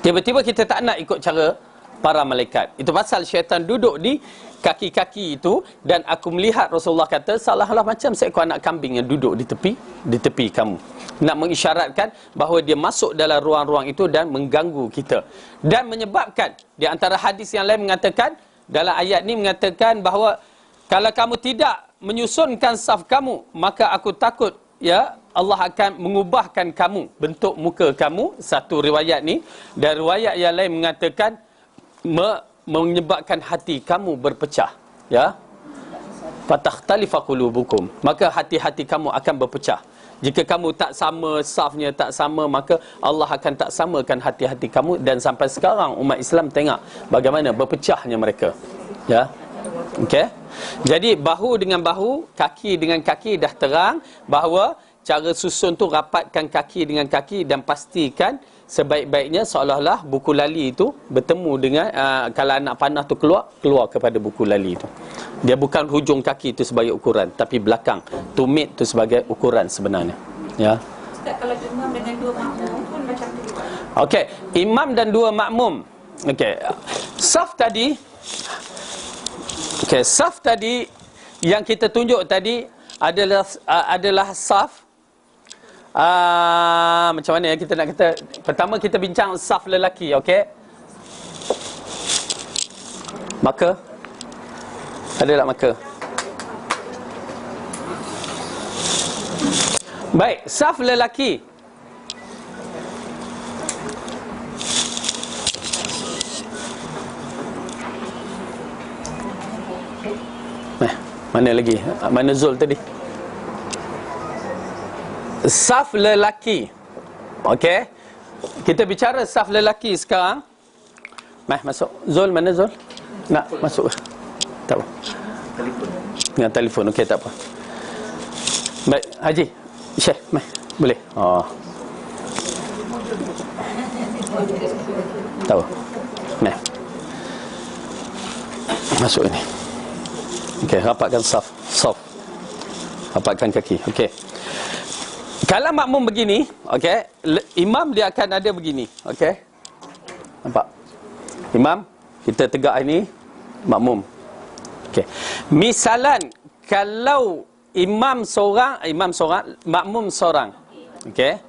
Tiba-tiba kita tak nak ikut cara para malaikat. Itu pasal syaitan duduk di kaki-kaki itu, dan aku melihat Rasulullah kata seolah-olah macam seekor anak kambing yang duduk di tepi kamu. Nak mengisyaratkan bahawa dia masuk dalam ruang-ruang itu dan mengganggu kita. Dan menyebabkan, di antara hadis yang lain mengatakan, dalam ayat ni mengatakan bahawa kalau kamu tidak menyusunkan saf kamu, maka aku takut ya Allah akan mengubahkan kamu, bentuk muka kamu. Satu riwayat ni. Dan riwayat yang lain mengatakan menyebabkan hati kamu berpecah. Ya. Fatakhtalifa qulubukum. Maka hati-hati kamu akan berpecah. Jika kamu tak sama safnya, tak sama, maka Allah akan tak samakan hati-hati kamu. Dan sampai sekarang umat Islam tengok bagaimana berpecahnya mereka. Ya. Okey. Jadi bahu dengan bahu, kaki dengan kaki dah terang bahawa cara susun tu rapatkan kaki dengan kaki dan pastikan sebaik-baiknya seolah-olah buku lali itu bertemu dengan kalau anak panah tu keluar kepada buku lali itu. Dia bukan hujung kaki itu sebagai ukuran, tapi belakang tumit itu sebagai ukuran sebenarnya. Ya. Ustaz, kalau imam dengan dua makmum pun macam tu juga. Okey, imam dan dua makmum. Okey. Saf tadi yang kita tunjuk tadi adalah saf. Macam mana ya kita nak kata? Pertama kita bincang saf lelaki, okey? Maka ada tak maka? Baik, saf lelaki. Mana lagi? Mana Zul tadi? Saf lelaki. Okey. Kita bicara saf lelaki sekarang. Masuk. Zul, mana Zul? Nak masuk ke? Tak apa. Telefon. Dengan telefon. Okey, tak apa. Baik, Haji. Syekh, boleh? Tak apa. Masuk ini. Okey, rapatkan saf. Rapatkan kaki. Okey. Kalau makmum begini, okey, imam dia akan ada begini, okey. Nampak? Imam, kita tegak ini, makmum. Okey. Misalan kalau imam seorang, makmum seorang. Okey.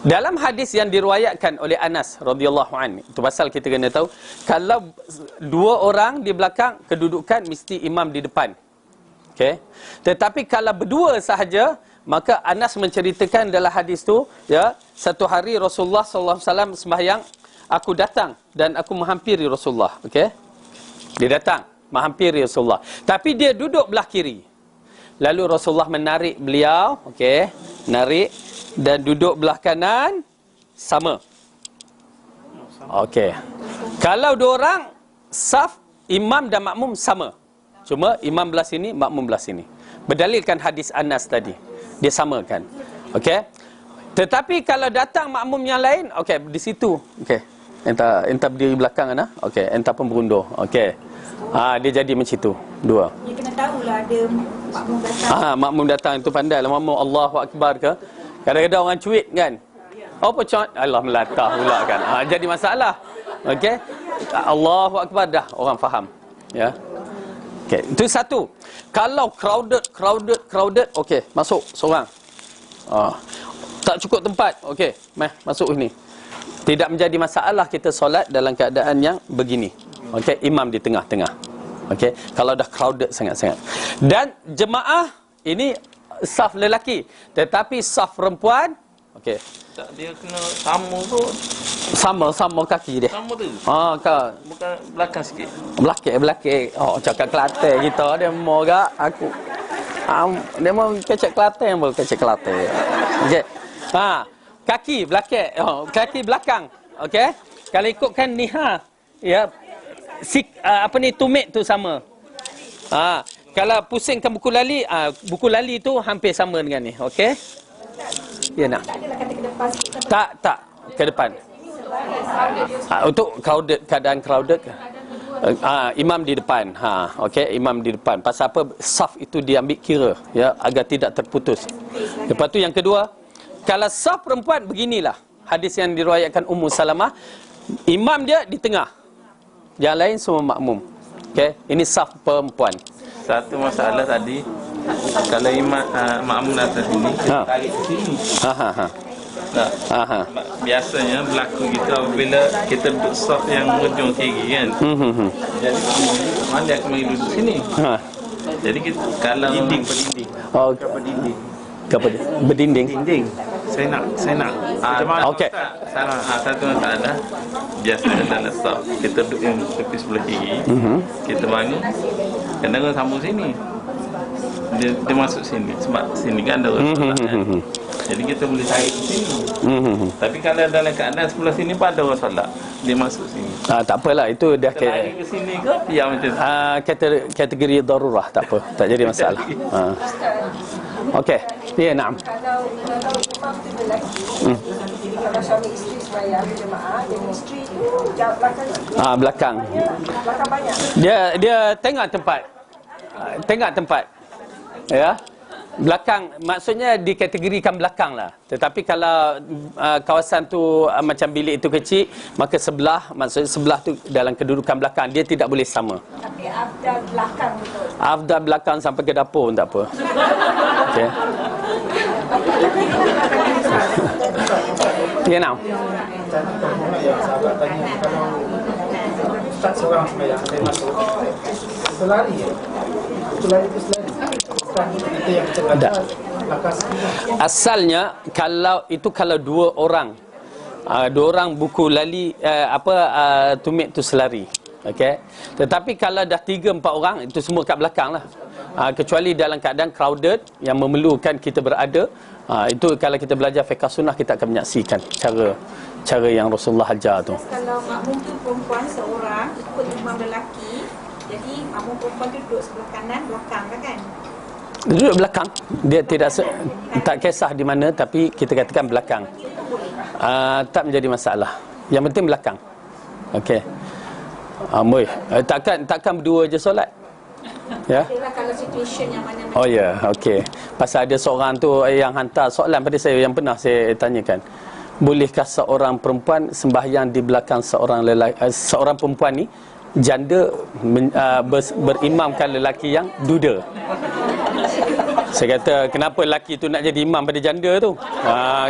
Dalam hadis yang diriwayatkan oleh Anas radhiyallahu anhu, itu pasal kita kena tahu, kalau dua orang di belakang, kedudukan mesti imam di depan. Okey. Tetapi kalau berdua sahaja, maka Anas menceritakan dalam hadis tu, ya, satu hari Rasulullah sallallahu alaihi wasallam sembahyang, aku datang dan aku menghampiri Rasulullah. Okey. Dia datang menghampiri Rasulullah, tapi dia duduk belah kiri. Lalu Rasulullah menarik beliau, okey, narik dan duduk belah kanan sama. Okey. Kalau dua orang saf, imam dan makmum sama. Cuma imam belah sini, makmum belah sini. Berdalilkan hadis Anas tadi. Dia samakan. Okey. Tetapi kalau datang makmum yang lain, okey, di situ. Okey. Entah berdiri belakang ana. Okey, entah pun berundur. Okey. Dia jadi macam itu. Dua. Dia kena tahulah ada makmum datang. Makmum datang itu pandai lah. Makmum Allahu Akbar ke. Kadang-kadang orang cuit kan. Apa cuit? Allah melatah pula kan. Jadi masalah. Okey. Allahu Akbar dah orang faham. Ya. Okey, itu satu. Kalau crowded, okey, masuk seorang. Tak cukup tempat. Okey, masuk ini. Tidak menjadi masalah kita solat dalam keadaan yang begini. Okey, imam di tengah-tengah. Okey, kalau dah crowded sangat-sangat. Dan jemaah ini saf lelaki, tetapi saf perempuan, okey, tak, dia kena sama tu. Sama kaki dia. Sama tu. Bukan belakang sikit. Belakang. Cakap Kelantan kita dia mau gak aku. Dia mau kecek Kelantan boleh kecek Kelantan. Okey. Kaki belakang. Kaki belakang. Okey. Kalau ikutkan ni ya. Tumit tu sama. Kalau pusingkan buku lali tu hampir sama dengan ni. Okey? Ya nak. Tak adalah kata ke depan. Tak ke depan. Untuk keadaan crowded. Imam di depan. Okey, imam di depan. Pasal apa? Saf itu diambil kira, ya, agar tidak terputus. Lepas tu yang kedua, kalau saf perempuan beginilah. Hadis yang diriwayatkan Ummu Salamah, imam dia di tengah. Yang lain semua makmum. Okey, ini saf perempuan. Satu masalah tadi, kalau imam makmum atas sini, kita tarik ke sini. Biasanya berlaku kita apabila kita duduk saf yang hujung kiri kan. Jadi mana dia akan duduk sini. Jadi kita kalau dinding berdinding. Saya nak. Okey. Satu masalah. Biasanya dalam saf kita duduk yang tepi sebelah kiri. Kita bangun. Kadang-kadang sambung sini. Dia masuk sini. Sebab sini kan ada orang solat kan. Jadi kita boleh tarik ke sini. Tapi kalau dalam keadaan sebelah sini pun ada orang solat, dia masuk sini. Tak apalah, itu dah tarik ke sini ke biar macam kategori darurah, tak apa, tak jadi masalah. Okey. Ya, naam. Kalau imam tu lelaki, kalau suami isteri sembahyang jemaah, jadi isteri tu jauh belakang. Belakang. Belakang banyak. Dia tengok tempat. Ya. Belakang maksudnya dikategorikan belakang lah. Tetapi kalau kawasan tu macam bilik itu kecil, maka sebelah, maksudnya sebelah tu dalam kedudukan belakang, dia tidak boleh sama. Tapi afdal belakang betul. Afdal belakang sampai ke dapur pun tak apa. Okey. Ya, now. Sahabat tanya kalau Ustaz seorang sembahyang, saya masuk, selari ya? Selari itu selari. Itu yang kita belajar. Asalnya kalau dua orang buku lali tumit tu selari. Okey. Tetapi kalau dah 3-4 orang, itu semua kat belakang lah. Kecuali dalam keadaan crowded yang memerlukan kita berada, itu kalau kita belajar fiqh sunnah kita akan menyaksikan cara yang Rasulullah ajar tu. Kalau makmum tu perempuan seorang ikut imam lelaki, jadi makmum perempuan tu duduk sebelah kanan belakang kan? Duduk belakang. Dia tak kisah di mana, tapi kita katakan belakang. Tak menjadi masalah. Yang penting belakang. Okey. Takkan berdua je solat. Ya. Kalau situation yang mana. Oh ya, okey. Pasal ada seorang tu yang hantar soalan pada saya, yang pernah saya tanyakan. Bolehkah seorang perempuan sembahyang di belakang seorang perempuan ni janda berimamkan lelaki yang duda. Saya kata, kenapa lelaki tu nak jadi imam pada janda tu?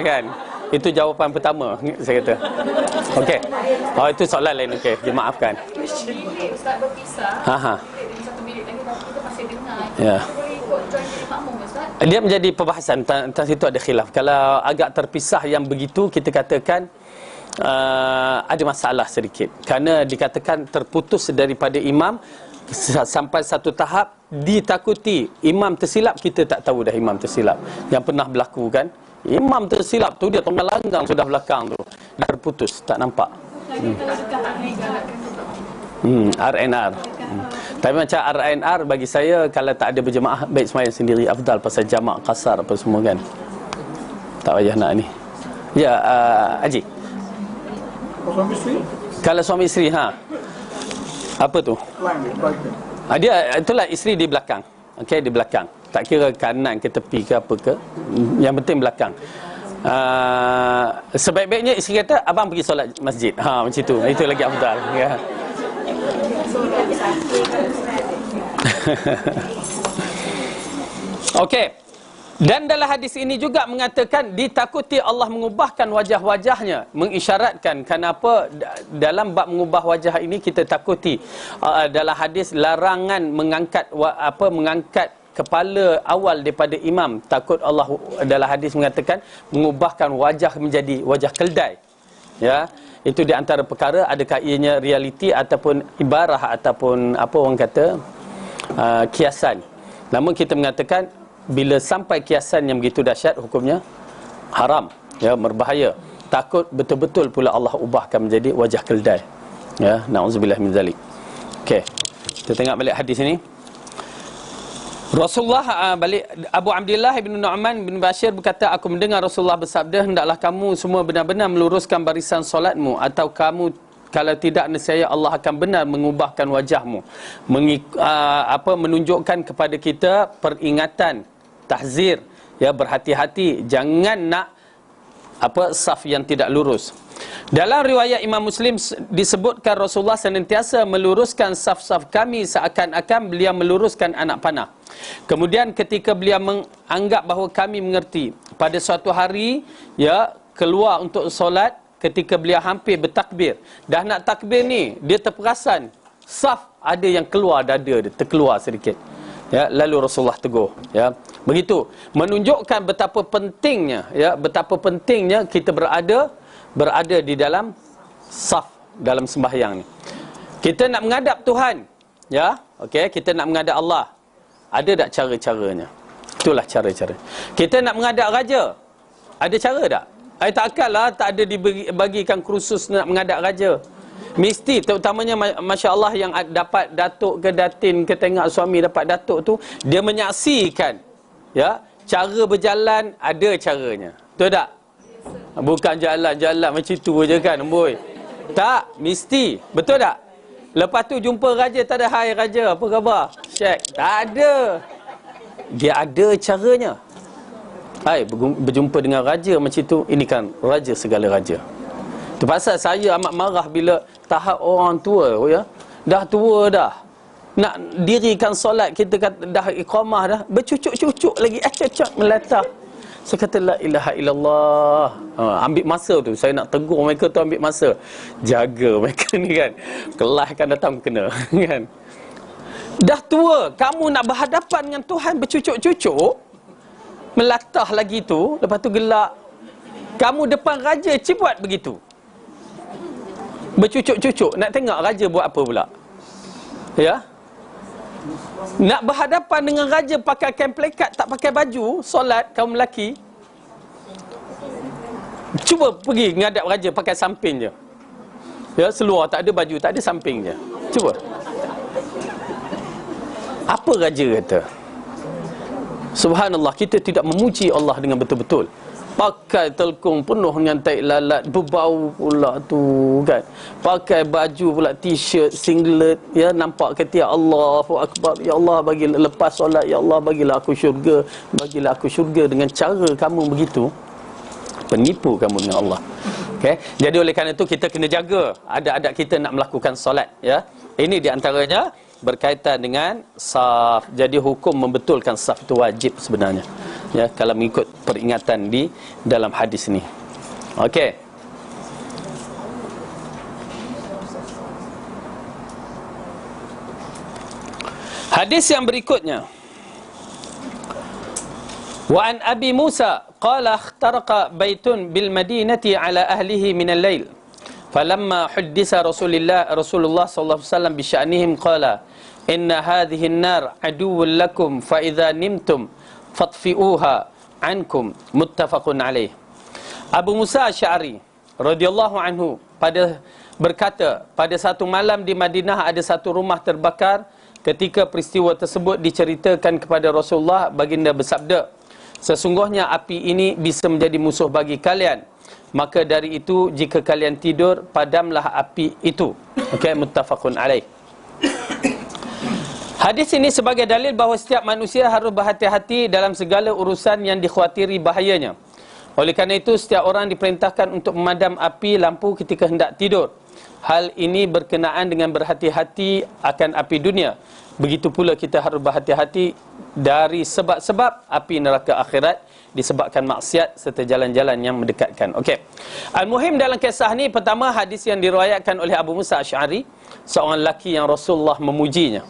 Kan? Itu jawapan pertama saya kata. Okey. Oh, itu soalan lain. Okey, dimaafkan. Ustaz berpisah. Satu bilik lagi tapi kita masih dengar. Ya. Boleh ikut join jadi makmum Ustaz? Dia menjadi perbahasan tentang situ ada khilaf. Kalau agak terpisah yang begitu, kita katakan ada masalah sedikit. Kerana dikatakan terputus daripada imam sampai satu tahap ditakuti imam tersilap, kita tak tahu dah imam tersilap. Yang pernah berlaku kan, imam tersilap tu dia tengah langgang sudah belakang tu, dah terputus, tak nampak. RNR. Tapi macam RNR bagi saya, kalau tak ada berjemaah, baik sembahyang sendiri afdal, pasal jamak kasar apa semua kan. Tak payah nak ni. Ya, Haji. Suami isteri? Kalau suami isteri, apa tu? Dia itulah isteri di belakang. Okey, di belakang. Tak kira kanan ke tepi ke apa ke. Yang penting belakang. Sebaik-baiknya isteri kata, abang pergi solat masjid. Macam tu. Itu lagi afdal. Ya. Okey. Dan dalam hadis ini juga mengatakan ditakuti Allah mengubahkan wajah-wajahnya, mengisyaratkan kenapa dalam bab mengubah wajah ini kita takuti. Dalam hadis larangan mengangkat mengangkat kepala awal daripada imam, takut Allah dalam hadis mengatakan mengubahkan wajah menjadi wajah keldai. Ya, itu di antara perkara, adakah ianya realiti ataupun ibarah ataupun apa orang kata kiasan. Namun kita mengatakan bila sampai kiasan yang begitu dahsyat, hukumnya haram, ya, berbahaya. Takut betul-betul pula Allah ubahkan menjadi wajah keldai. Ya, na'udzubillah min zalik. Okey. Kita tengok balik hadis ini. Rasulullah balik Abu Abdillah bin Nu'man bin Bashir berkata, aku mendengar Rasulullah bersabda, hendaklah kamu semua benar-benar meluruskan barisan solatmu, atau kamu kalau tidak, nescaya Allah akan benar mengubahkan wajahmu. Menunjukkan kepada kita peringatan, tahzir, ya, berhati-hati, jangan nak saf yang tidak lurus. Dalam riwayat Imam Muslim disebutkan Rasulullah senantiasa meluruskan saf-saf kami seakan-akan beliau meluruskan anak panah. Kemudian ketika beliau menganggap bahawa kami mengerti, pada suatu hari, ya, keluar untuk solat, ketika beliau hampir bertakbir, dah nak takbir ni, dia terperasan saf ada yang keluar dada dia, terkeluar sedikit. Ya, lalu Rasulullah tegur, ya. Begitu menunjukkan betapa pentingnya, ya, betapa pentingnya kita berada di dalam saf dalam sembahyang ni. Kita nak menghadap Tuhan, ya, okey, kita nak menghadap Allah. Ada tak cara-caranya? Itulah cara-cara. Kita nak menghadap raja, ada cara tak? Takkanlah tak ada dibagikan kursus nak menghadap raja. Mesti, terutamanya Masya Allah yang dapat datuk ke datin ke tengok suami dapat datuk tu, dia menyaksikan, ya, cara berjalan ada caranya. Betul tak? Bukan jalan-jalan macam tu je kan, boy. Tak, mesti. Betul tak? Lepas tu jumpa raja, tak ada, hai raja, apa khabar? Syek, tak ada. Dia ada caranya. Hai, berjumpa dengan raja macam tu, ini kan raja segala raja. Itu pasal saya amat marah bila tahap orang tua, ya, dah tua dah, nak dirikan solat, kita kata dah iqamah dah, bercucuk-cucuk lagi, cocok melatah. Saya kata la ilaha illallah. Ambil masa tu, saya nak tegur mereka tu, ambil masa, jaga mereka ni kan, kelas akan datang kena kan. Dah tua, kamu nak berhadapan dengan Tuhan bercucuk-cucuk, melatah lagi tu, lepas tu gelak. Kamu depan raja buat begitu, bercucuk-cucuk. Nak tengok raja buat apa pula, ya. Nak berhadapan dengan raja pakai kain pelekat, tak pakai baju solat, kaum lelaki. Cuba pergi ngadap raja pakai samping je, ya, seluar tak ada, baju tak ada, samping je. Cuba. Apa raja kata? Subhanallah, kita tidak memuji Allah dengan betul-betul. Pakai telkung penuh dengan tai lalat, berbau pula tu kan. Pakai baju pula, t-shirt, singlet, ya, nampak kata, ya Allahu Akbar, ya Allah, bagi lepas solat, ya Allah, bagilah aku syurga, bagilah aku syurga. Dengan cara kamu begitu, penipu kamu dengan Allah. Okey, jadi oleh kerana itu kita kena jaga adat-adat kita nak melakukan solat, ya. Ini di antaranya berkaitan dengan saf. Jadi hukum membetulkan saf itu wajib sebenarnya, ya, kalau mengikut peringatan di dalam hadis ni. Okey. Hadis yang berikutnya, wa an Abi Musa qala ikhtaraqa baitun bil madinati ala ahlihi min al-lail falamma huddisa Rasulullah sallallahu alaihi wasallam bi sya'nihim qala inna hadhihi an-nar aduwwun lakum fa idza nimtum fatfi'uha ankum, muttafaqun alaih. Abu Musa Asy'ari radhiyallahu anhu berkata, pada satu malam di Madinah ada satu rumah terbakar. Ketika peristiwa tersebut diceritakan kepada Rasulullah, baginda bersabda, sesungguhnya api ini bisa menjadi musuh bagi kalian. Maka dari itu, jika kalian tidur, padamlah api itu. Okey, muttafaqun alaih. Hadis ini sebagai dalil bahawa setiap manusia harus berhati-hati dalam segala urusan yang dikhawatiri bahayanya. Oleh kerana itu, setiap orang diperintahkan untuk memadam api lampu ketika hendak tidur. Hal ini berkenaan dengan berhati-hati akan api dunia. Begitu pula kita harus berhati-hati dari sebab-sebab api neraka akhirat disebabkan maksiat serta jalan-jalan yang mendekatkan. Okey. Al-muhim dalam kisah ni, pertama hadis yang diriwayatkan oleh Abu Musa Asy'ari, seorang lelaki yang Rasulullah memujinya.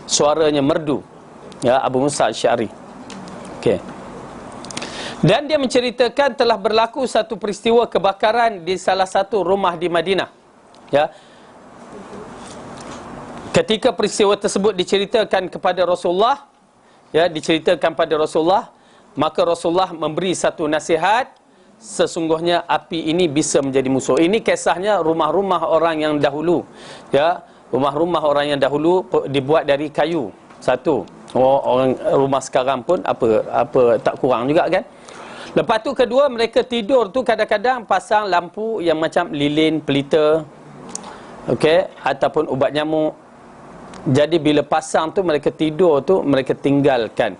Suaranya merdu. Ya, Abu Musa Asy'ari. Okey. Dan dia menceritakan telah berlaku satu peristiwa kebakaran di salah satu rumah di Madinah. Ya. Ketika peristiwa tersebut diceritakan kepada Rasulullah, ya, diceritakan pada Rasulullah, maka Rasulullah memberi satu nasihat, sesungguhnya api ini bisa menjadi musuh. Ini kisahnya rumah-rumah orang yang dahulu, ya, rumah-rumah orang yang dahulu dibuat dari kayu satu. Orang rumah sekarang pun apa tak kurang juga kan. Lepas tu kedua, mereka tidur tu kadang-kadang pasang lampu yang macam lilin, pelita, okey, ataupun ubat nyamuk. Jadi bila pasang tu, mereka tidur tu mereka tinggalkan.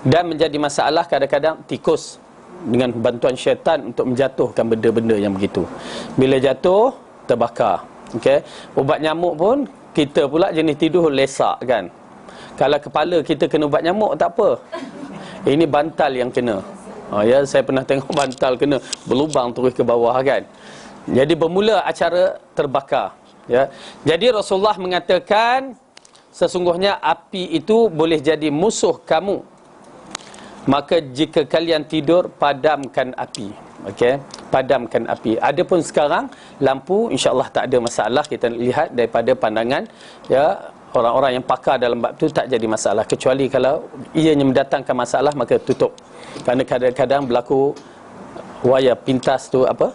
Dan menjadi masalah kadang-kadang tikus dengan bantuan syaitan untuk menjatuhkan benda-benda yang begitu. Bila jatuh, terbakar. Okey, ubat nyamuk pun kita pula jenis tidur lesak kan. Kalau kepala kita kena ubat nyamuk tak apa. Ini bantal yang kena. Ya, saya pernah tengok bantal kena berlubang terus ke bawah kan. Jadi bermula acara terbakar, ya. Jadi Rasulullah mengatakan sesungguhnya api itu boleh jadi musuh kamu. Maka jika kalian tidur, padamkan api. Okey, padamkan api. Adapun sekarang lampu insya-Allah tak ada masalah, kita lihat daripada pandangan, ya, orang-orang yang pakar dalam bab tu tak jadi masalah, kecuali kalau ianya mendatangkan masalah maka tutup. Kerana kadang-kadang berlaku wayar pintas tu apa?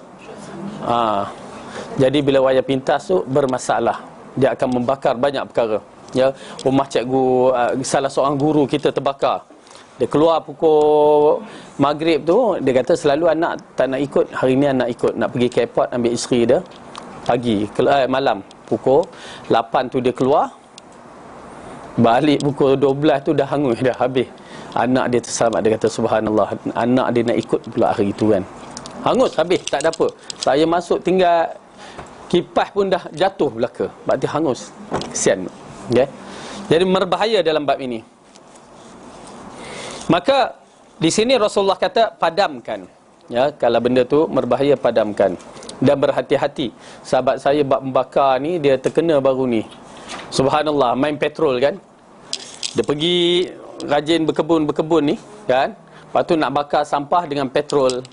Jadi bila wayar pintas tu bermasalah, dia akan membakar banyak perkara. Ya, rumah cikgu, salah seorang guru kita terbakar. Dia keluar pukul maghrib tu, dia kata selalu anak tak nak ikut. Hari ni anak ikut, nak pergi ke airport ambil isteri dia. Pagi, malam pukul 8 tu dia keluar. Balik pukul 12 tu dah hangus, dah habis. Anak dia terselamat. Dia kata subhanallah, anak dia nak ikut pula hari itu kan. Hangus habis, tak ada apa. Saya masuk tinggal kipas pun dah jatuh belaka. Berarti hangus. Kesian. Okay? Jadi berbahaya dalam bab ini. Maka di sini Rasulullah kata padamkan. Ya, kalau benda tu berbahaya, padamkan. Dan berhati-hati. Sahabat saya bab membakar ni, dia terkena baru ni. Subhanallah, main petrol kan. Dia pergi rajin berkebun ni kan. Lepas tu nak bakar sampah dengan petrol.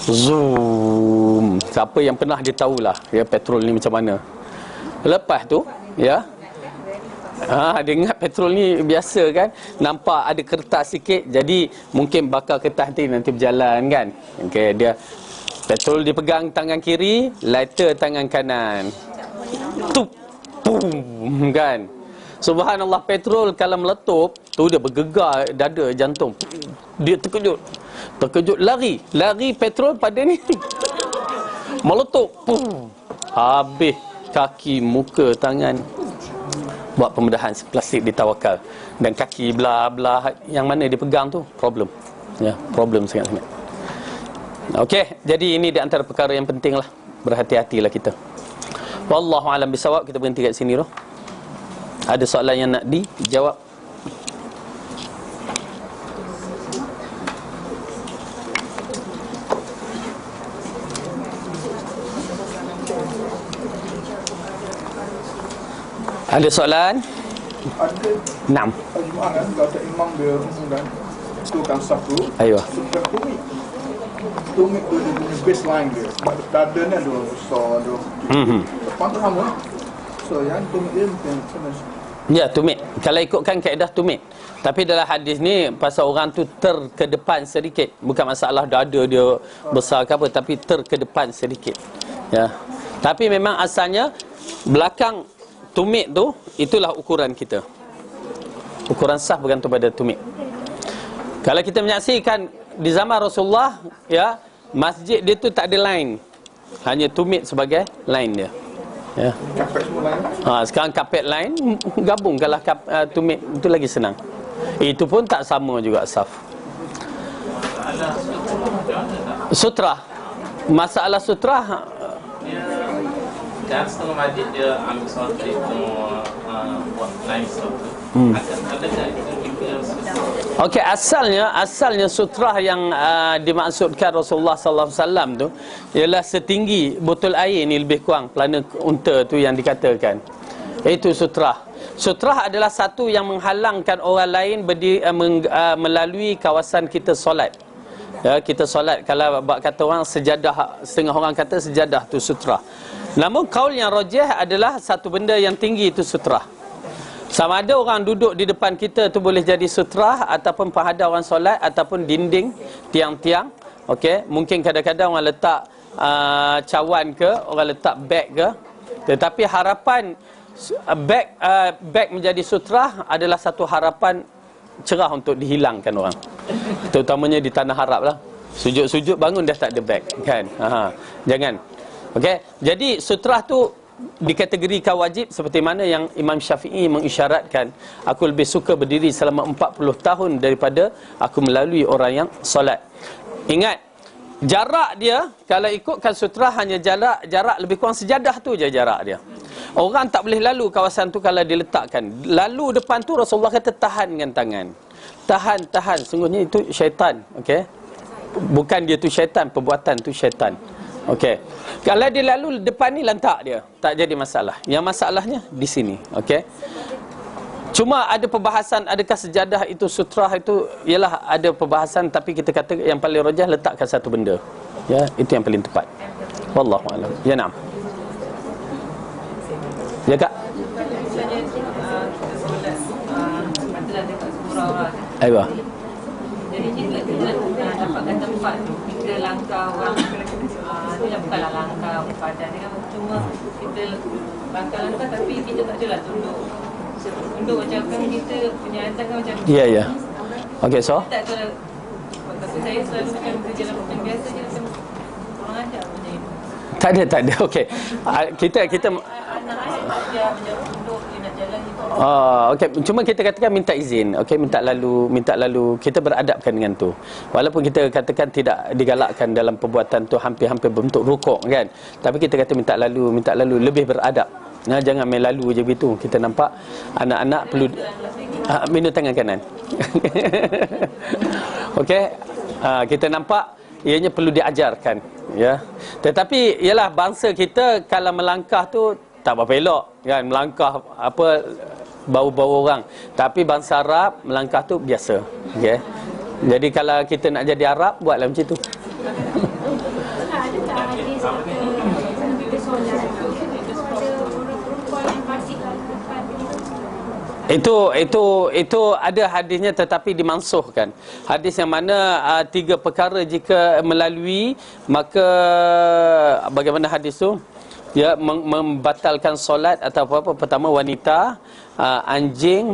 Zoom. Siapa yang pernah dia tahulah ya petrol ni macam mana. Lepas tu ya, dia ingat petrol ni biasa kan. Nampak ada kertas sikit, jadi mungkin bakar kertas nanti berjalan kan. Okey, dia petrol dipegang tangan kiri, lighter tangan kanan. Tup, boom kan. Subhanallah, petrol kalau meletup tu dia bergegar dada, jantung. Dia terkejut, lari petrol pada ni. Meletup, boom. Habis kaki, muka, tangan. Buat pembedahan plastik ditawakal. Dan kaki belah yang mana dia pegang tu problem. Ya, problem sangat-sangat. Okey, jadi ini di antara perkara yang penting lah. Berhati-hatilah kita. Wallahu alam bisawab. Kita berhenti kat sini tu. Ada soalan yang nak dijawab? Ada soalan? Ada. Naam. Jumaat kan, kata imam dia kan, tukang sapu. Ayuh. Tukang tumit tu dia punya baseline dia. Sebab dada ni ada so ada. Lepas tu sama. So yang tumit dia mungkin sama. Ya, tumit. Kalau ikutkan kaedah tumit. Tapi dalam hadis ni pasal orang tu terkedepan sedikit. Bukan masalah dada dia besar ke apa, tapi terkedepan sedikit. Ya. Tapi memang asalnya belakang tumit tu itulah ukuran kita. Ukuran sah bergantung pada tumit. Kalau kita menyaksikan di zaman Rasulullah, ya, masjid dia tu tak ada line. Hanya tumit sebagai line dia. Ya. Kapet semua lain. Sekarang kapet line gabungkanlah tumit, itu lagi senang. Itu pun tak sama juga saf. Sutra. Masalah sutra, Kan setengah masjid dia ambil solat itu buat lain solat. Ada okey, asalnya sutra yang dimaksudkan Rasulullah sallallahu alaihi wasallam tu ialah setinggi botol air ni, lebih kurang pelana unta tu yang dikatakan. Itu sutra. Sutra adalah satu yang menghalangkan orang lain melalui kawasan kita solat. Ya, kita solat, kalau kata orang sejadah, setengah orang kata sejadah tu sutra. Namun kaul yang rajih adalah satu benda yang tinggi itu sutra. Sama ada orang duduk di depan kita tu boleh jadi sutra, ataupun penghadap orang solat, ataupun dinding, tiang-tiang. Okey, mungkin kadang-kadang orang letak cawan ke, orang letak beg ke. Tetapi harapan beg menjadi sutra adalah satu harapan cerah untuk dihilangkan orang. Terutamanya di tanah Arab lah. Sujud-sujud bangun dah tak ada beg, kan? Jangan. Okey, jadi sutra tu dikategorikan wajib, seperti mana yang Imam Syafi'i mengisyaratkan, aku lebih suka berdiri selama 40 tahun daripada aku melalui orang yang solat. Ingat, jarak dia kalau ikutkan sutra hanya jarak lebih kurang sejadah tu je jarak dia. Orang tak boleh lalu kawasan tu kalau diletakkan. Lalu depan tu Rasulullah kata tahan dengan tangan. Tahan. Sungguhnya itu syaitan. Okey. Bukan dia tu syaitan, perbuatan tu syaitan. Okey. Kalau dia lalu depan ni lantak dia, tak jadi masalah. Yang masalahnya di sini. Okey. Cuma ada perbahasan, adakah sejadah itu sutra itu, ialah ada perbahasan, tapi kita kata yang paling rajah letakkan satu benda. Ya, itu yang paling tepat. Wallahu a'lam. Ya, na'am. Ya, Kak. Misalnya kita solat katalah dekat surau lah. Ayuh. Jadi kita dapatkan tempat tu, kita langkah orang, dia bukanlah langkah padan dia, cuma kita langkah tapi kita tak adalah tunduk macam kan kita punya hantar kan macam Ya, ya. Okey, so tak ada. Tapi saya selalu macam kerja macam biasa je, macam orang ajar macam itu. tak ada. Okey. Kita Anak-anak dia macam tunduk, dia nak jalan itu. okey, cuma kita katakan minta izin. Okey, minta lalu kita beradabkan dengan tu. Walaupun kita katakan tidak digalakkan dalam perbuatan tu hampir-hampir bentuk rukuk, kan. Tapi kita kata minta lalu lebih beradab. Nah, jangan main lalu je begitu. Kita nampak anak-anak perlu minum tangan kanan. Okey. Kita nampak ianya perlu diajarkan, ya. Tetapi ialah bangsa kita kalau melangkah tu tak berapa elok, kan, melangkah apa bau-bau orang. Tapi bangsa Arab melangkah tu biasa. Okey. Jadi kalau kita nak jadi Arab, buatlah macam tu. Ada tak hadis kita solat ada orang perempuan yang masih lakukan Itu ada hadisnya tetapi dimansuhkan. Hadis yang mana 3 perkara jika melalui, maka bagaimana hadis tu? Ya, membatalkan solat atau apa-apa. Pertama wanita, anjing,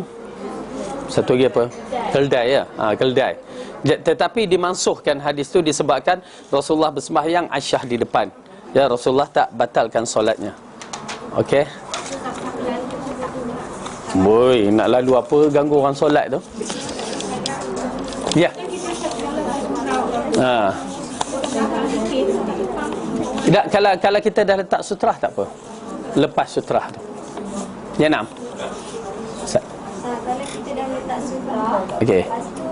satu lagi apa? Keldai, ya. Keldai. Tetapi dimansuhkan hadis tu disebabkan Rasulullah bersembahyang, Aisyah di depan. Ya, Rasulullah tak batalkan solatnya. Okey. Boy, nak lalu apa ganggu orang solat tu? Ya. zikir tu faham. Tak, kalau kita dah letak sutrah tak apa. Lepas sutrah tu. Ya, nak. Kalau kita dah letak sutra, Okey. lepas tu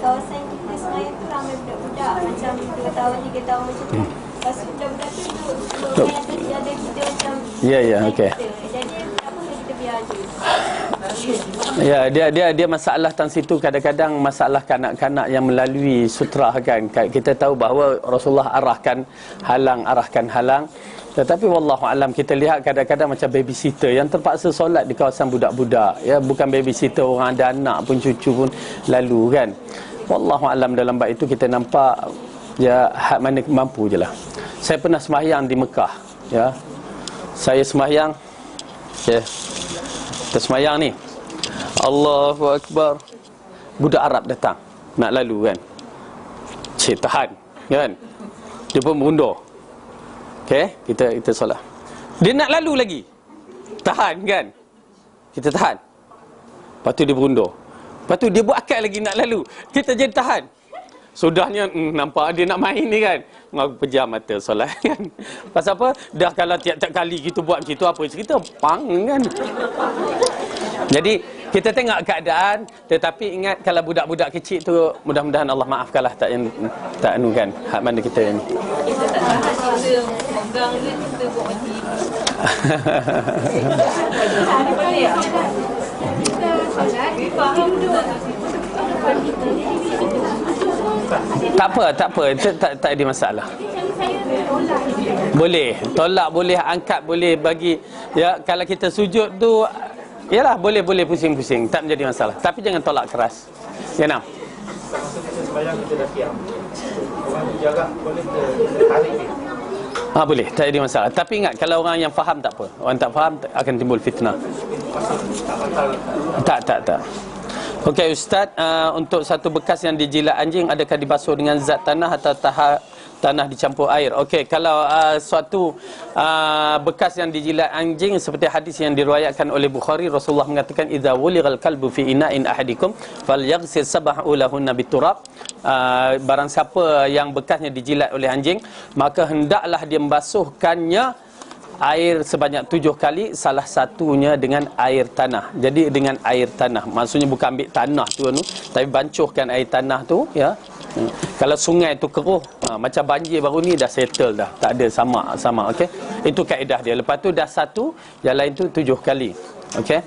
kawasan kita semayang tu ramai budak-budak macam 2 tahun, 3 tahun macam tu. Lepas tu budak-budak tu semayang tu jaga kita macam Ya, okey. Jadi apa kita biar je. Ya, dia masalah tang situ kadang-kadang masalah kanak-kanak yang melalui sutrah kan. Kita tahu bahawa Rasulullah arahkan halang. Tetapi wallahu alam kita lihat kadang-kadang macam babysitter yang terpaksa solat di kawasan budak-budak. Ya, bukan babysitter orang ada anak pun, cucu pun lalu kan. Wallahu alam dalam bab itu kita nampak ya hak mana mampu je lah. Saya pernah sembahyang di Mekah, ya. Saya sembahyang, ya. Kita sembahyang ni. Allahu Akbar. Budak Arab datang nak lalu kan. Cik tahan kan. Dia pun berundur. Okey, kita solat. Dia nak lalu lagi. Tahan kan. Kita tahan. Lepas tu dia berundur. Lepas tu dia buat akal lagi nak lalu. Kita jadi tahan. Sudahnya nampak dia nak main ni kan. Aku pejam mata solat kan. Pasal apa? Dah kalau tiap-tiap kali kita buat macam tu, apa cerita? Pang kan. Jadi kita tengok keadaan, tetapi ingat kalau budak-budak kecil tu mudah-mudahan Allah maafkanlah tak anukan hak mana kita ni. Kita tak tahan, kita pegang je, kita buat mati. Ini boleh tak? Kita faham Tak apa, tak ada masalah. Boleh, tolak boleh, angkat boleh, bagi ya kalau kita sujud tu yalah boleh pusing-pusing, tak menjadi masalah. Tapi jangan tolak keras. Ya, nak. Masa sembahyang kita dah diam. Orang jarak boleh tarik dia. Boleh, tak ada masalah. Tapi ingat kalau orang yang faham tak apa. Orang tak faham akan timbul fitnah. Tak. Okey Ustaz, untuk satu bekas yang dijilat anjing, adakah dibasuh dengan zat tanah atau tanah dicampur air? Okey, kalau suatu bekas yang dijilat anjing seperti hadis yang diriwayatkan oleh Bukhari, Rasulullah mengatakan idza wulighal kalbu fi ina'in ahadikum falyaghsil sab'u lahunna biturab. Barang siapa yang bekasnya dijilat oleh anjing, maka hendaklah dia membasuhkannya air sebanyak 7 kali, salah satunya dengan air tanah. Jadi dengan air tanah, maksudnya bukan ambil tanah tu tapi bancuhkan air tanah tu, ya. Kalau sungai tu keruh, macam banjir baru ni dah settle dah, tak ada sama, okey. Itu kaedah dia. Lepas tu dah satu, yang lain tu 7 kali. Okey.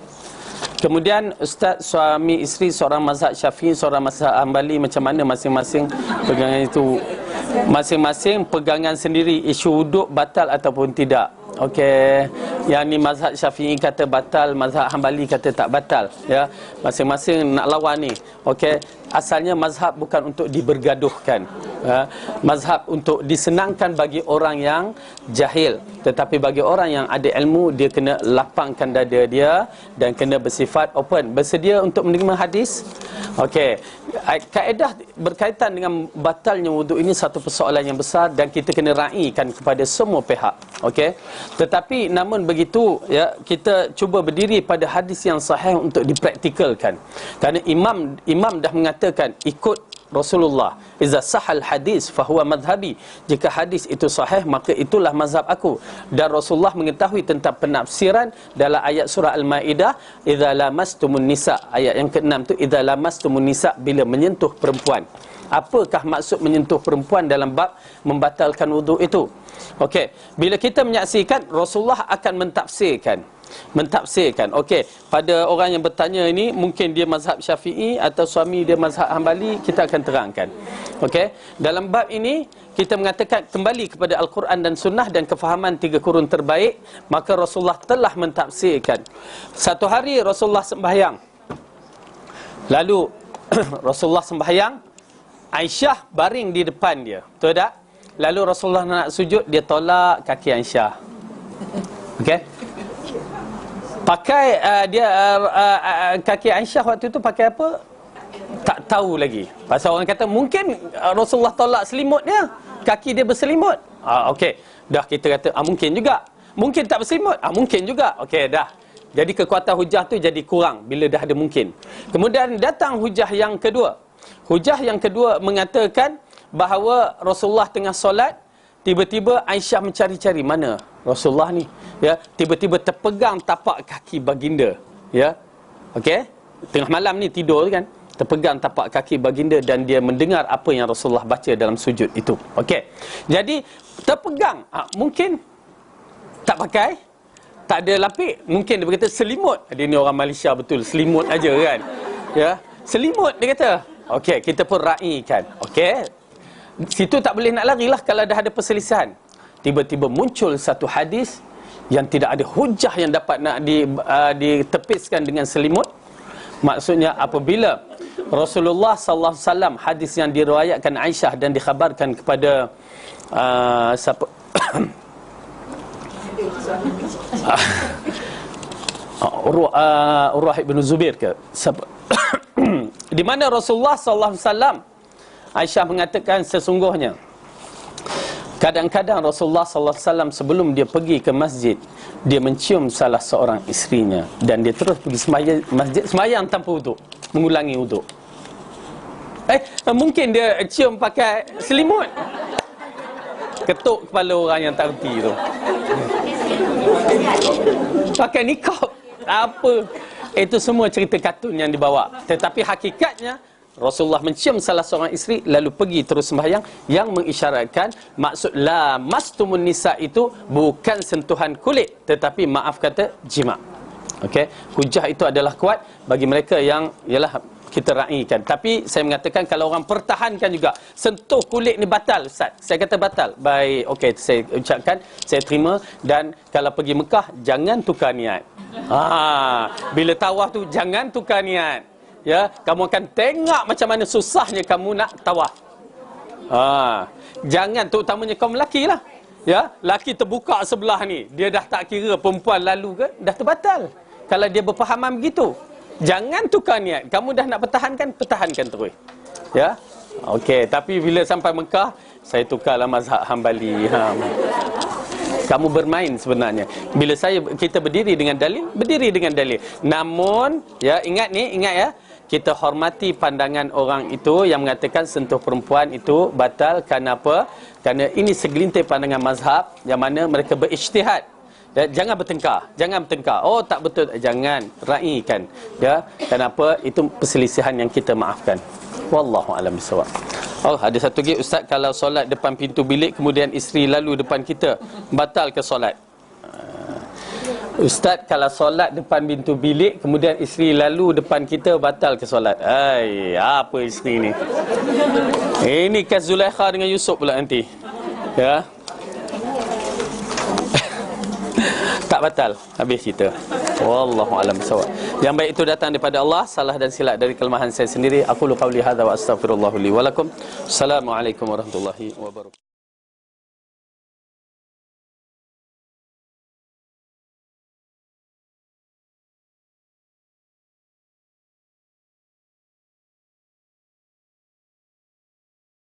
Kemudian Ustaz, suami isteri seorang mazhab Syafi'i, seorang mazhab Hanbali, macam mana masing-masing pegangan itu? Masing-masing pegangan sendiri, isu wuduk batal ataupun tidak. Okey, yang ni mazhab Syafi'i kata batal, mazhab Hanbali kata tak batal, ya. Masing-masing nak lawan ni. Okey, asalnya mazhab bukan untuk dibergaduhkan, ya. Mazhab untuk disenangkan bagi orang yang jahil, tetapi bagi orang yang ada ilmu, dia kena lapangkan dada dia dan kena bersifat open, bersedia untuk menerima hadis. Okey, kaedah berkaitan dengan batalnya wuduk ini satu persoalan yang besar dan kita kena raikan kepada semua pihak. Okey, tetapi namun begitu, ya, kita cuba berdiri pada hadis yang sahih untuk dipraktikalkan. Kerana imam dah mengatakan ikut Rasulullah, iza sahal hadis fahuwa madhabi. Jika hadis itu sahih, maka itulah mazhab aku. Dan Rasulullah mengetahui tentang penafsiran dalam ayat surah Al-Maidah, idza lamastumun nisa, ayat yang ke-6 tu, idza lamastumun nisa, bila menyentuh perempuan. Apakah maksud menyentuh perempuan dalam bab membatalkan wuduk itu? Okey, bila kita menyaksikan Rasulullah akan mentafsirkan. Okey, pada orang yang bertanya ini, mungkin dia mazhab Syafi'i atau suami dia mazhab Hanbali, kita akan terangkan. Okey, dalam bab ini kita mengatakan kembali kepada Al-Quran dan Sunnah dan kefahaman 3 kurun terbaik, maka Rasulullah telah mentafsirkan. Satu hari Rasulullah sembahyang, lalu Rasulullah sembahyang, Aisyah baring di depan dia, betul tak? Lalu Rasulullah nak sujud, dia tolak kaki Aisyah. Okey, pakai kaki Aisyah waktu itu pakai apa? Tak tahu lagi. Pasal orang kata mungkin Rasulullah tolak selimut dia, kaki dia berselimut. Okey, dah kita kata mungkin juga. Mungkin tak berselimut, mungkin juga. Okey, dah. Jadi kekuatan hujah tu jadi kurang bila dah ada mungkin. Kemudian datang hujah yang kedua. Hujah yang kedua mengatakan bahawa Rasulullah tengah solat, tiba-tiba Aisyah mencari-cari mana Rasulullah ni, ya, tiba-tiba terpegang tapak kaki baginda, ya. Okey, tengah malam ni tidur kan, terpegang tapak kaki baginda dan dia mendengar apa yang Rasulullah baca dalam sujud itu. Okey, jadi terpegang, mungkin tak pakai, tak ada lapik, mungkin dia berkata selimut. Dia ni orang Malaysia betul, selimut aja kan, ya, selimut dia kata. Okey, kita pun raikan. Okey, situ tak boleh nak larilah kalau dah ada perselisihan. Tiba-tiba muncul satu hadis yang tidak ada hujah yang dapat nak ditepiskan dengan selimut. Maksudnya apabila Rasulullah sallallahu alaihi wasallam, hadis yang diriwayatkan Aisyah dan dikhabarkan kepada siapa Urwah bin Zubair ke siapa di mana Rasulullah sallallahu alaihi wasallam, Aisyah mengatakan sesungguhnya kadang-kadang Rasulullah sallallahu alaihi wasallam sebelum dia pergi ke masjid, dia mencium salah seorang isterinya dan dia terus pergi sembahyang tanpa wuduk, mengulangi wuduk. Mungkin dia cium pakai selimut, ketuk kepala orang yang tak reti tu. Pakai nikab, apa, itu semua cerita kartun yang dibawa. Tetapi hakikatnya Rasulullah mencium salah seorang isteri lalu pergi terus sembahyang, yang mengisyaratkan maksud la mastumun nisa itu bukan sentuhan kulit, tetapi maaf kata jima. Okey, hujah itu adalah kuat bagi mereka yang ialah kita raikan. Tapi saya mengatakan kalau orang pertahankan juga, sentuh kulit ni batal Ustaz, saya kata batal. Baik, okey, saya ucapkan, saya terima. Dan kalau pergi Mekah jangan tukar niat. Bila tawaf tu jangan tukar niat. Ya, kamu akan tengok macam mana susahnya kamu nak tawaf. Jangan, terutamanya kaum lelaki lah. Ya, lelaki terbuka sebelah ni, dia dah tak kira perempuan lalu ke, dah terbatal. Kalau dia berpahaman begitu, jangan tukar niat. Kamu dah nak pertahankan terus. Ya. Okey, tapi bila sampai Mekah, saya tukarlah mazhab Hambali. Kamu bermain sebenarnya. Bila kita berdiri dengan dalil. Namun, ya, ingat ya, kita hormati pandangan orang itu yang mengatakan sentuh perempuan itu batal. Kenapa? Kerana ini segelintir pandangan mazhab yang mana mereka berijtihad. Ya, jangan bertengkar. Oh, tak betul, jangan raikan. Ya, kenapa? Itu perselisihan yang kita maafkan. Wallahu a'lam bissawab. Oh, ada satu lagi Ustaz, kalau solat depan pintu bilik kemudian isteri lalu depan kita, batal ke solat? Ustaz, kalau solat depan pintu bilik kemudian isteri lalu depan kita, batal ke solat? Apa isteri ni? Ini kan Zulaikha dengan Yusuf pula nanti. Ya. Tak batal, habis cerita. Wallahu a'lam bissawab. Yang baik itu datang daripada Allah, salah dan silap dari kelemahan saya sendiri. Aqulu qawli hadza wa astaghfirullah li wa lakum. Assalamualaikum warahmatullahi wabarakatuh.